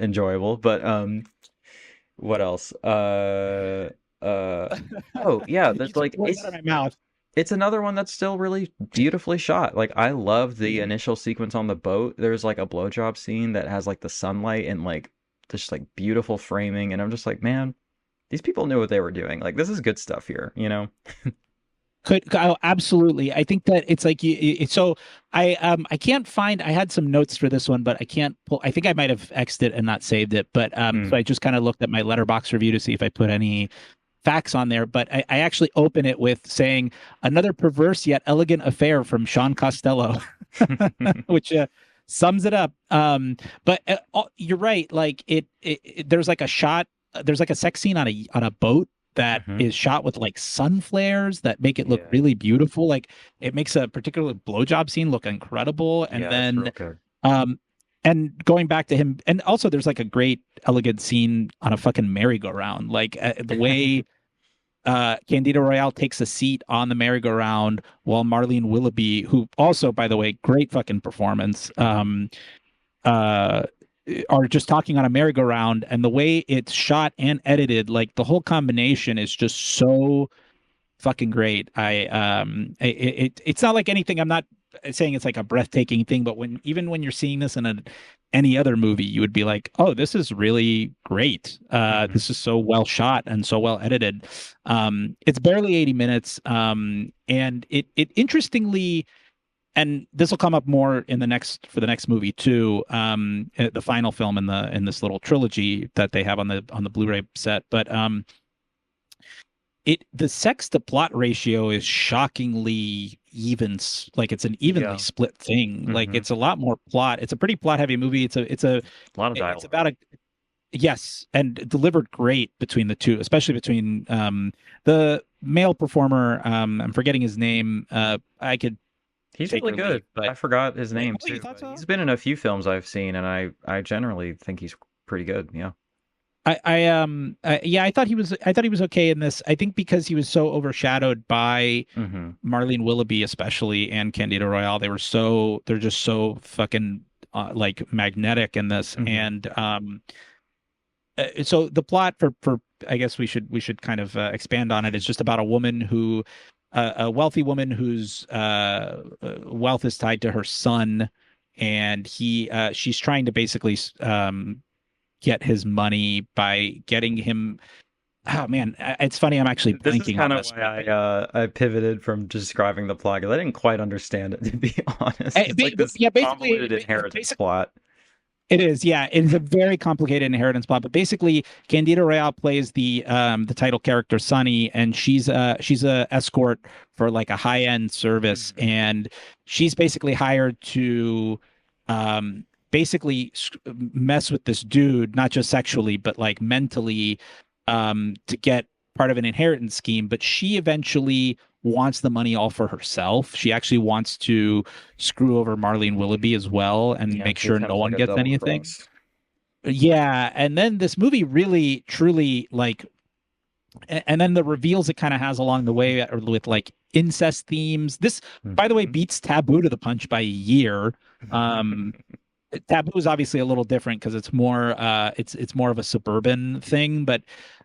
enjoyable. But what else? Uh, oh yeah, You there's took like the words out of my mouth. it's another one that's still really beautifully shot. Like I love the initial sequence on the boat. There's like a blowjob scene that has like the sunlight and like just like beautiful framing, and I'm just like, man, these people knew what they were doing. Like this is good stuff here, you know? Oh, absolutely. I think that it's like so I can't find, I had some notes for this one, but I can't pull. I think I might have X'd it and not saved it, but so Mm. I just kind of looked at my letterbox review to see if I put any facts on there, but I actually open it with saying another perverse yet elegant affair from Sean Costello, which sums it up. But you're right. Like there's like a shot. There's like a sex scene on a boat that Hmm. is shot with like sun flares that make it look Yeah. really beautiful. Like it makes a particular blowjob scene look incredible. And Yeah, it's real then good. um and going back to him, and also there's like a great elegant scene on a fucking merry-go-round, like the way Candida Royale takes a seat on the merry-go-round while Marlene Willoughby, who also, by the way, great fucking performance, Hmm. uh, are just talking on a merry-go-round, and the way it's shot and edited, like the whole combination is just so fucking great. It's not like anything. I'm not saying it's like a breathtaking thing, but when you're seeing this in any other movie, you would be like, oh, this is really great. Hmm. This is so well shot and so well edited. It's barely 80 minutes. And it interestingly, and this will come up more in the next movie too, the final film in this little trilogy that they have on the Blu-ray set. But the sex to plot ratio is shockingly even, like it's an evenly Yeah. split thing. Like Hmm. it's a lot more plot. It's a pretty plot heavy movie. A lot of It's dialogue. about a, yes, and delivered great between the two, especially between the male performer. I'm forgetting his name. I could He's take really or leave, good. but I forgot his name oh, you too, thought but so? he's been in a few films I've seen, and I generally think he's pretty good. Yeah. Yeah, I thought he was okay in this. I think because he was so overshadowed by Hmm. Marlene Willoughby, especially, and Candida Royale. They're just so fucking like magnetic in this. Hmm. And so the plot for I guess we should kind of expand on it. It's just about a woman who a wealthy woman whose wealth is tied to her son, and she's trying to basically get his money by getting him. Oh man, it's funny. I'm actually This is blanking on kind of this, why but I pivoted from describing the plot because I didn't quite understand it to be honest. It's like this yeah, convoluted basically, inheritance basically, plot. It is, yeah. It is a very complicated inheritance plot, but basically, Candida Royale plays the title character Sunny, and she's a escort for like a high end service, Mhm. and she's basically hired to basically mess with this dude, not just sexually, but like mentally, to get part of an inheritance scheme. But she eventually wants the money all for herself. She actually wants to screw over Marlene Willoughby as well and Yeah, make she sure no attempts one like a gets double anything. cross. Yeah, and then this movie really truly like and then the reveals it kind of has along the way with like incest themes. This, by the way, Mhm. beats Taboo to the punch by a year. Um Taboo is obviously a little different because it's more of a suburban thing, but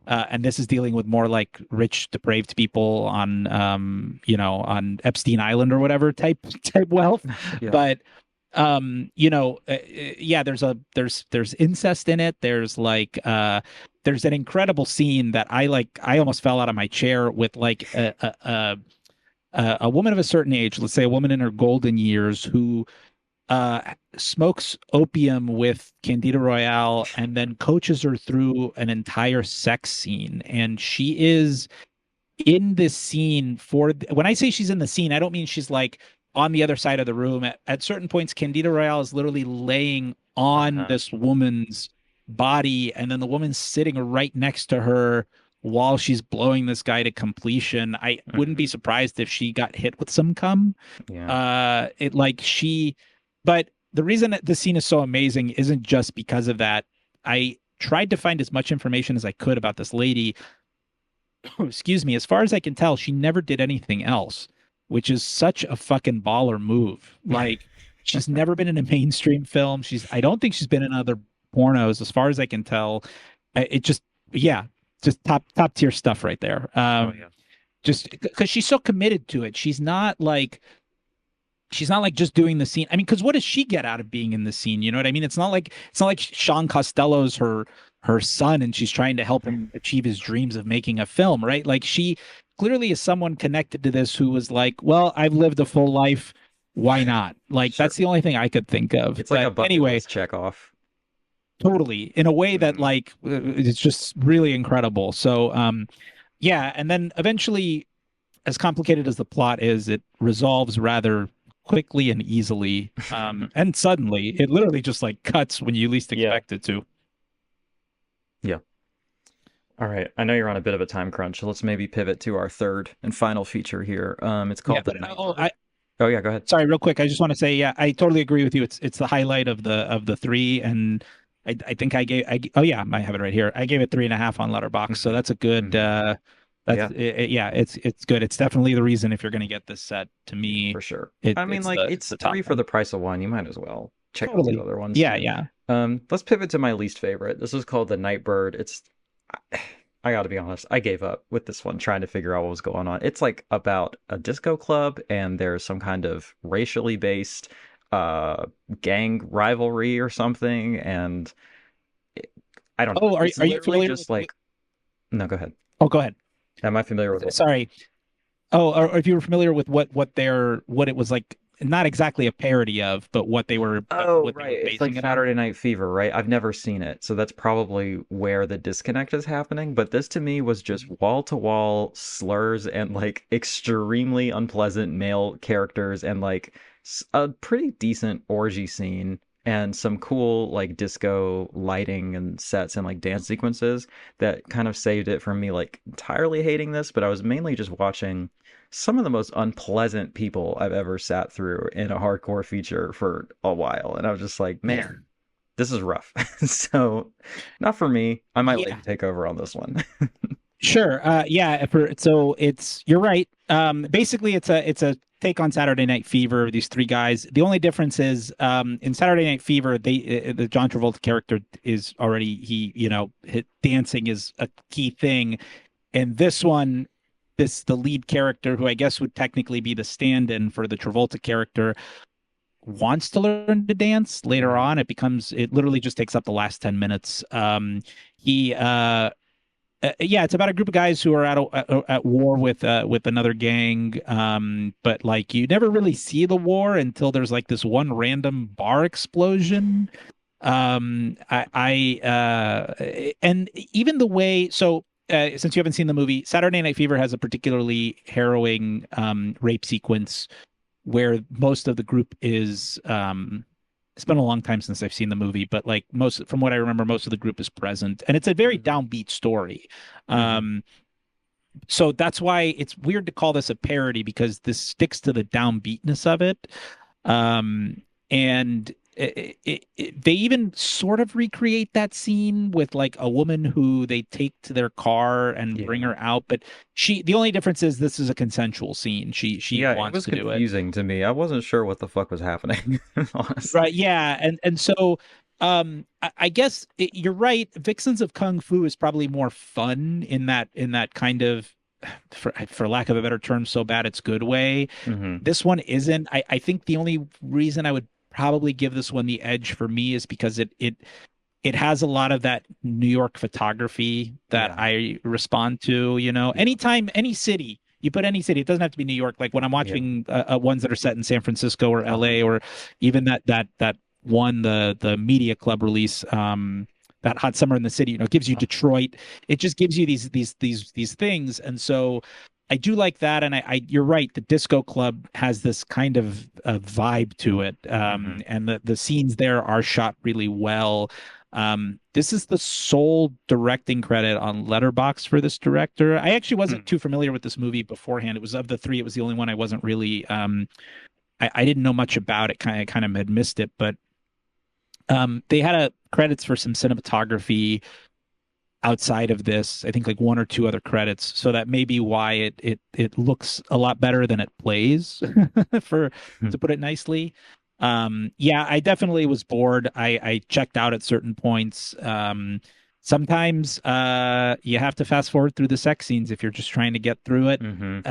and this is dealing with more like rich depraved people on on Epstein Island or whatever type wealth. Yeah. But yeah, there's incest in it. There's like there's an incredible scene that I almost fell out of my chair with like a woman of a certain age, let's say a woman in her golden years who smokes opium with Candida Royale and then coaches her through an entire sex scene. And she is in this scene when I say she's in the scene, I don't mean she's like on the other side of the room. At certain points, Candida Royale is literally laying on Uh-huh. this woman's body, and then the woman's sitting right next to her while she's blowing this guy to completion. I wouldn't be Mhm. surprised if she got hit with some cum. Yeah. It like she, but the reason that this scene is so amazing isn't just because of that. I tried to find as much information as I could about this lady. Excuse me. As far as I can tell, she never did anything else, which is such a fucking baller move. Like, she's never been in a mainstream film. I don't think she's been in other pornos, as far as I can tell. It just, yeah, just top tier stuff right there. Oh yeah. Just because she's so committed to it. She's not like just doing the scene. I mean, because what does she get out of being in the scene? You know what I mean? It's not like Sean Costello's her son, and she's trying to help him achieve his dreams of making a film, right? Like she clearly is someone connected to this who was like, well, I've lived a full life. Why not? Like Sure. that's the only thing I could think of. It's like a But bucket anyway, list check off. totally in a way that Mhm. like it's just really incredible. So yeah, and then eventually as complicated as the plot is, it resolves rather quickly and easily. And suddenly, it literally just like cuts when you least Yeah. expect it to. Yeah. All right. I know you're on a bit of a time crunch, so let's maybe pivot to our third and final feature here. It's Yeah, called The but Nightbird. Oh yeah, go ahead. sorry, real quick. I just want to say, yeah, I totally agree with you. It's the highlight of the three, and I think oh yeah, I have it right here. I gave it 3.5 on Letterbox, so Hmm. that's a good. Hmm. That's Yeah, yeah, it's good. It's definitely the reason if you're going to get this set. To me, for sure. I mean, like it's it's the top three for one. the price of one. You might as well check out these Totally. other ones Yeah, too. yeah. Let's pivot to my least favorite. This is called The Nightbird. I gotta be honest, I gave up with this one trying to figure out what was going on. It's like about a disco club and there's some kind of racially based uh gang rivalry or something, and it, I don't know. Oh, It's are you literally familiar just with? like no, go ahead. Oh, go ahead. Am I familiar with what? Sorry. Oh, or if you were familiar with what it was like, not exactly a parody of, but Oh, what they right. were It's like basing it on. Saturday Night Fever, right? I've never seen it, so that's probably where the disconnect is happening. But this to me was just wall to wall slurs and like extremely unpleasant male characters and like a pretty decent orgy scene and some cool like disco lighting and sets and like dance sequences that kind of saved it from me like entirely hating this. But I was mainly just watching some of the most unpleasant people I've ever sat through in a hardcore feature for a while. And I was just like, Yeah. man, this is rough. So, not for me. I might let Yeah. you take over on this one. Sure. Yeah. So you're right. Basically, it's a take on Saturday Night Fever. These three guys. The only difference is, in Saturday Night Fever, the John Travolta character is already dancing is a key thing. And this one, the lead character, who I guess would technically be the stand-in for the Travolta character, wants to learn to dance. Later Mhm. on, it literally just takes up the last 10 minutes. He Yeah, it's about a group of guys who are at war with another gang. But like you never really see the war until there's like this one random bar explosion. And even the way, so since you haven't seen the movie, Saturday Night Fever has a particularly harrowing rape sequence where most of the group is it's been a long time since I've seen the movie, but like most from what I remember, most of the group is present, and it's a very Hmm. downbeat story. Hmm. Um, so that's why it's weird to call this a parody because this sticks to the downbeatness of it. Um, and they even sort of recreate that scene with like a woman who they take to their car and bring Yeah. her out, but the only difference is this is a consensual scene. She Yeah, it wants was to do it. confusing to me. I wasn't sure what the fuck was happening, honestly. Right, yeah, and so I guess you're right. Vixens of Kung Fu is probably more fun in that kind of for lack of a better term, so bad it's good way. Hmm. This one isn't. I think the only reason I would probably give this one the edge for me is because it has a lot of that New York photography that Yeah. I respond to, you know. Yeah. Anytime, any city, you put any city, it doesn't have to be New York. Like when I'm Yeah. watching ones that are set in San Francisco or Uh-huh. LA or even that one, the media club release, that Hot Summer in the City, you know, it gives you Uh-huh. Detroit. It just gives you these things. And so I do like that. And you're right. The disco club has this kind of vibe to it. Hmm. And the scenes there are shot really well. This is the sole directing credit on Letterboxd for this director. I actually wasn't Hmm. too familiar with this movie beforehand. It was of the three, it was the only one I wasn't really I didn't know much about it, kind of had missed it, but they had a credits for some cinematography outside of this. I think like one or two other credits, so that may be why it looks a lot better than it plays, for to put it nicely. Yeah, I definitely was bored. I checked out at certain points. Sometimes you have to fast forward through the sex scenes if you're just trying to get through it. Hmm.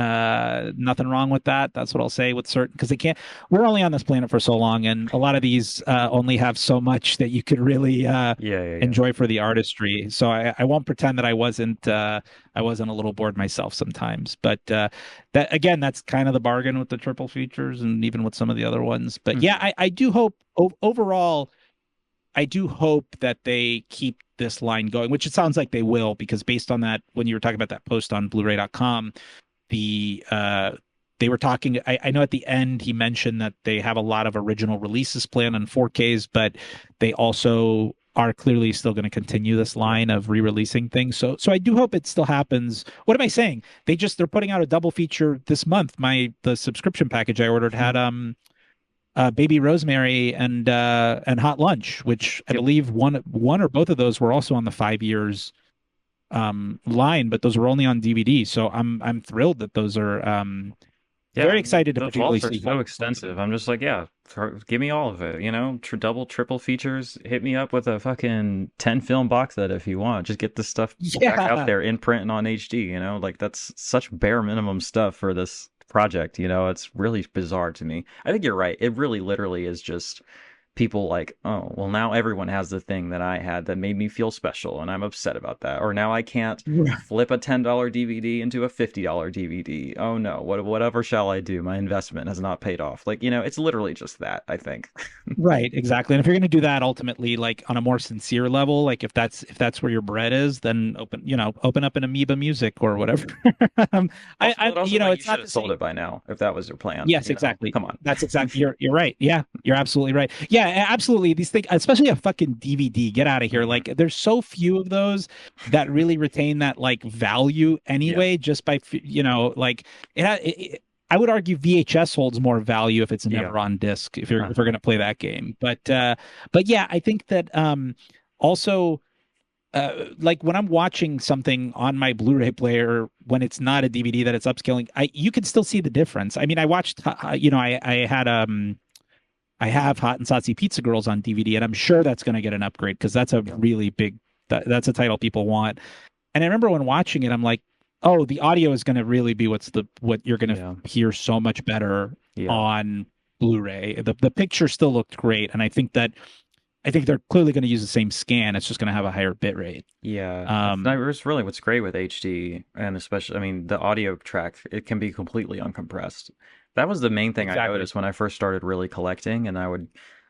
Nothing wrong with that. That's what I'll say with certain because they can't. We're only on this planet for so long, and a lot of these only have so much that you could really Yeah, yeah, yeah. enjoy for the artistry. So I won't pretend that I wasn't a little bored myself sometimes. But that again, that's kind of the bargain with the triple features and even with some of the other ones. But yeah, Hmm. I do hope overall, I do hope that they keep this line going, which it sounds like they will, because based on that, when you were talking about that post on Blu-ray.com, the they were talking. I know at the end he mentioned that they have a lot of original releases planned on 4Ks, but they also are clearly still going to continue this Yeah. line of re-releasing things. So I do hope it still happens. What am I saying? They're putting out a double feature this month. The subscription package I ordered had Baby Rosemary and Hot Lunch, which I Yep. believe one or both of those were also on the 5 years line, but those were only on DVD. So I'm thrilled that those are Yeah, very I mean, excited to the particularly vaults are see so both of them. extensive. I'm just like, yeah, give me all of it, double, triple features. Hit me up with a fucking 10 film box set if you want. Just get this stuff back out Yeah, there in print and on HD. Like that's such bare minimum stuff for this project. It's really bizarre to me. I think you're right. It really literally is just people like, oh, well, now everyone has the thing that I had that made me feel special, and I'm upset about that. Or now I can't flip a $10 DVD into a $50 DVD. Oh no, whatever shall I do? My investment has not paid off. It's literally just that, I think. right, exactly. And if you're going to do that ultimately, like on a more sincere level, like if that's where your bread is, then open up an Amoeba Music or whatever. um, Also, but also like you it's should not to have sold say. it by now if that was your plan. Yes, exactly. Come on. That's exactly. You're right. Yeah, you're absolutely right. Yeah, absolutely. These things, especially a fucking DVD. Get out of here. Hmm. Like, there's so few of those that really retain that like value Yeah. anyway. Just by like I would argue VHS holds more value if it's Yeah. never on disc. If we're Uh-huh. gonna play that game, but yeah, I think that also like when I'm watching something on my Blu-ray player when it's not a DVD that it's upscaling, I you can still see the difference. I mean, I watched, I have Hot and Saucy Pizza Girls on DVD, and I'm sure that's going to get an upgrade because that's a Yeah. really big that's a title people want. And I remember when watching it, I'm like, oh, the audio is going to really be what you're going to Yeah. hear so much better Yeah. on Blu-ray. The picture still looked great, and I think they're clearly going to use the same scan. It's just going to have a higher bit rate. Yeah, Um, it's really what's great with HD, and especially, I mean, the audio track, it can be completely uncompressed. That was the main thing I exactly. noticed when I first started really collecting, and I would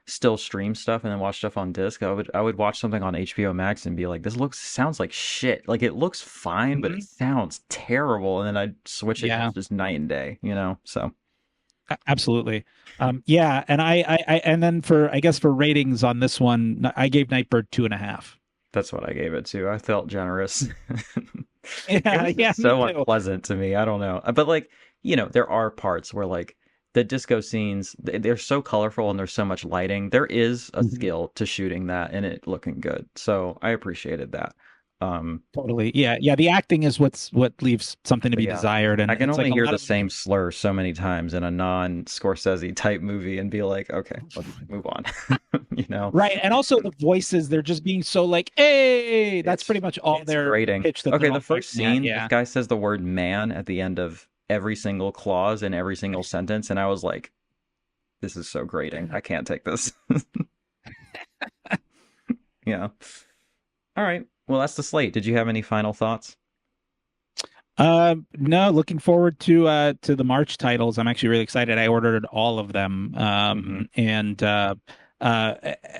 still stream stuff and then watch stuff on disc, I would watch something on HBO Max and be like, this looks sounds like shit. Like it looks fine, but it Mhm. sounds terrible. And then I'd switch it and Yeah. it's just night and day, you know? So Absolutely. Yeah, and and then for I guess for ratings on this one, I gave Nightbird 2.5. that's what I gave it to. I felt generous. It Yeah, was yeah, just me so too. unpleasant to me. I don't know. But like, there are parts where like the disco scenes, they're so colorful and there's so much lighting. There is a Mhm. skill to shooting that and it looking good. So I appreciated that. Um, Totally. Yeah, yeah. The acting is what leaves something to but be yeah, desired, I and can it's only like a hear lot the of same slur so many times in a non-Scorsese type movie and be like, okay, let's move on. You know, right. And also the voices, they're just being so like, hey, that's it's pretty much all it's their grating. pitch that Okay, they're the all first talking at. scene, this Yeah. guy says the word man at the end of every single clause in every single sentence, and I was like, this is so grating. I can't take this. Yeah. All right. Well, that's the slate. Did you have any final thoughts? No, looking forward to the March titles. I'm actually really excited. I ordered all of them. Mm-hmm. Uh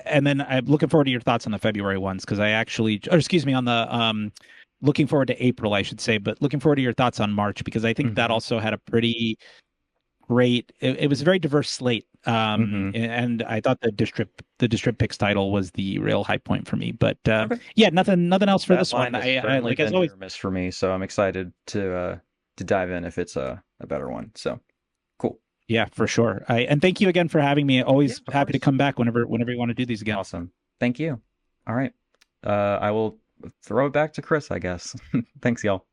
and then I'm looking forward to your thoughts on the February ones because I actually or excuse me on the looking forward to April, I should say, but looking forward to your thoughts on March because I think that Mm-hmm. also had a pretty great it was a very diverse slate. Mm-hmm. And I thought the district picks title was the real high point for me. But Okay. yeah, nothing else for That this line one. has I certainly like as been hit always. or miss for me, so I'm excited to dive in if it's a better one. So cool. Yeah, for sure. And thank you again for having me. Yeah, Always of happy to course. come back whenever you want to do these again. Awesome. Thank you. All right. I will throw it back to Chris, I guess. Thanks, y'all.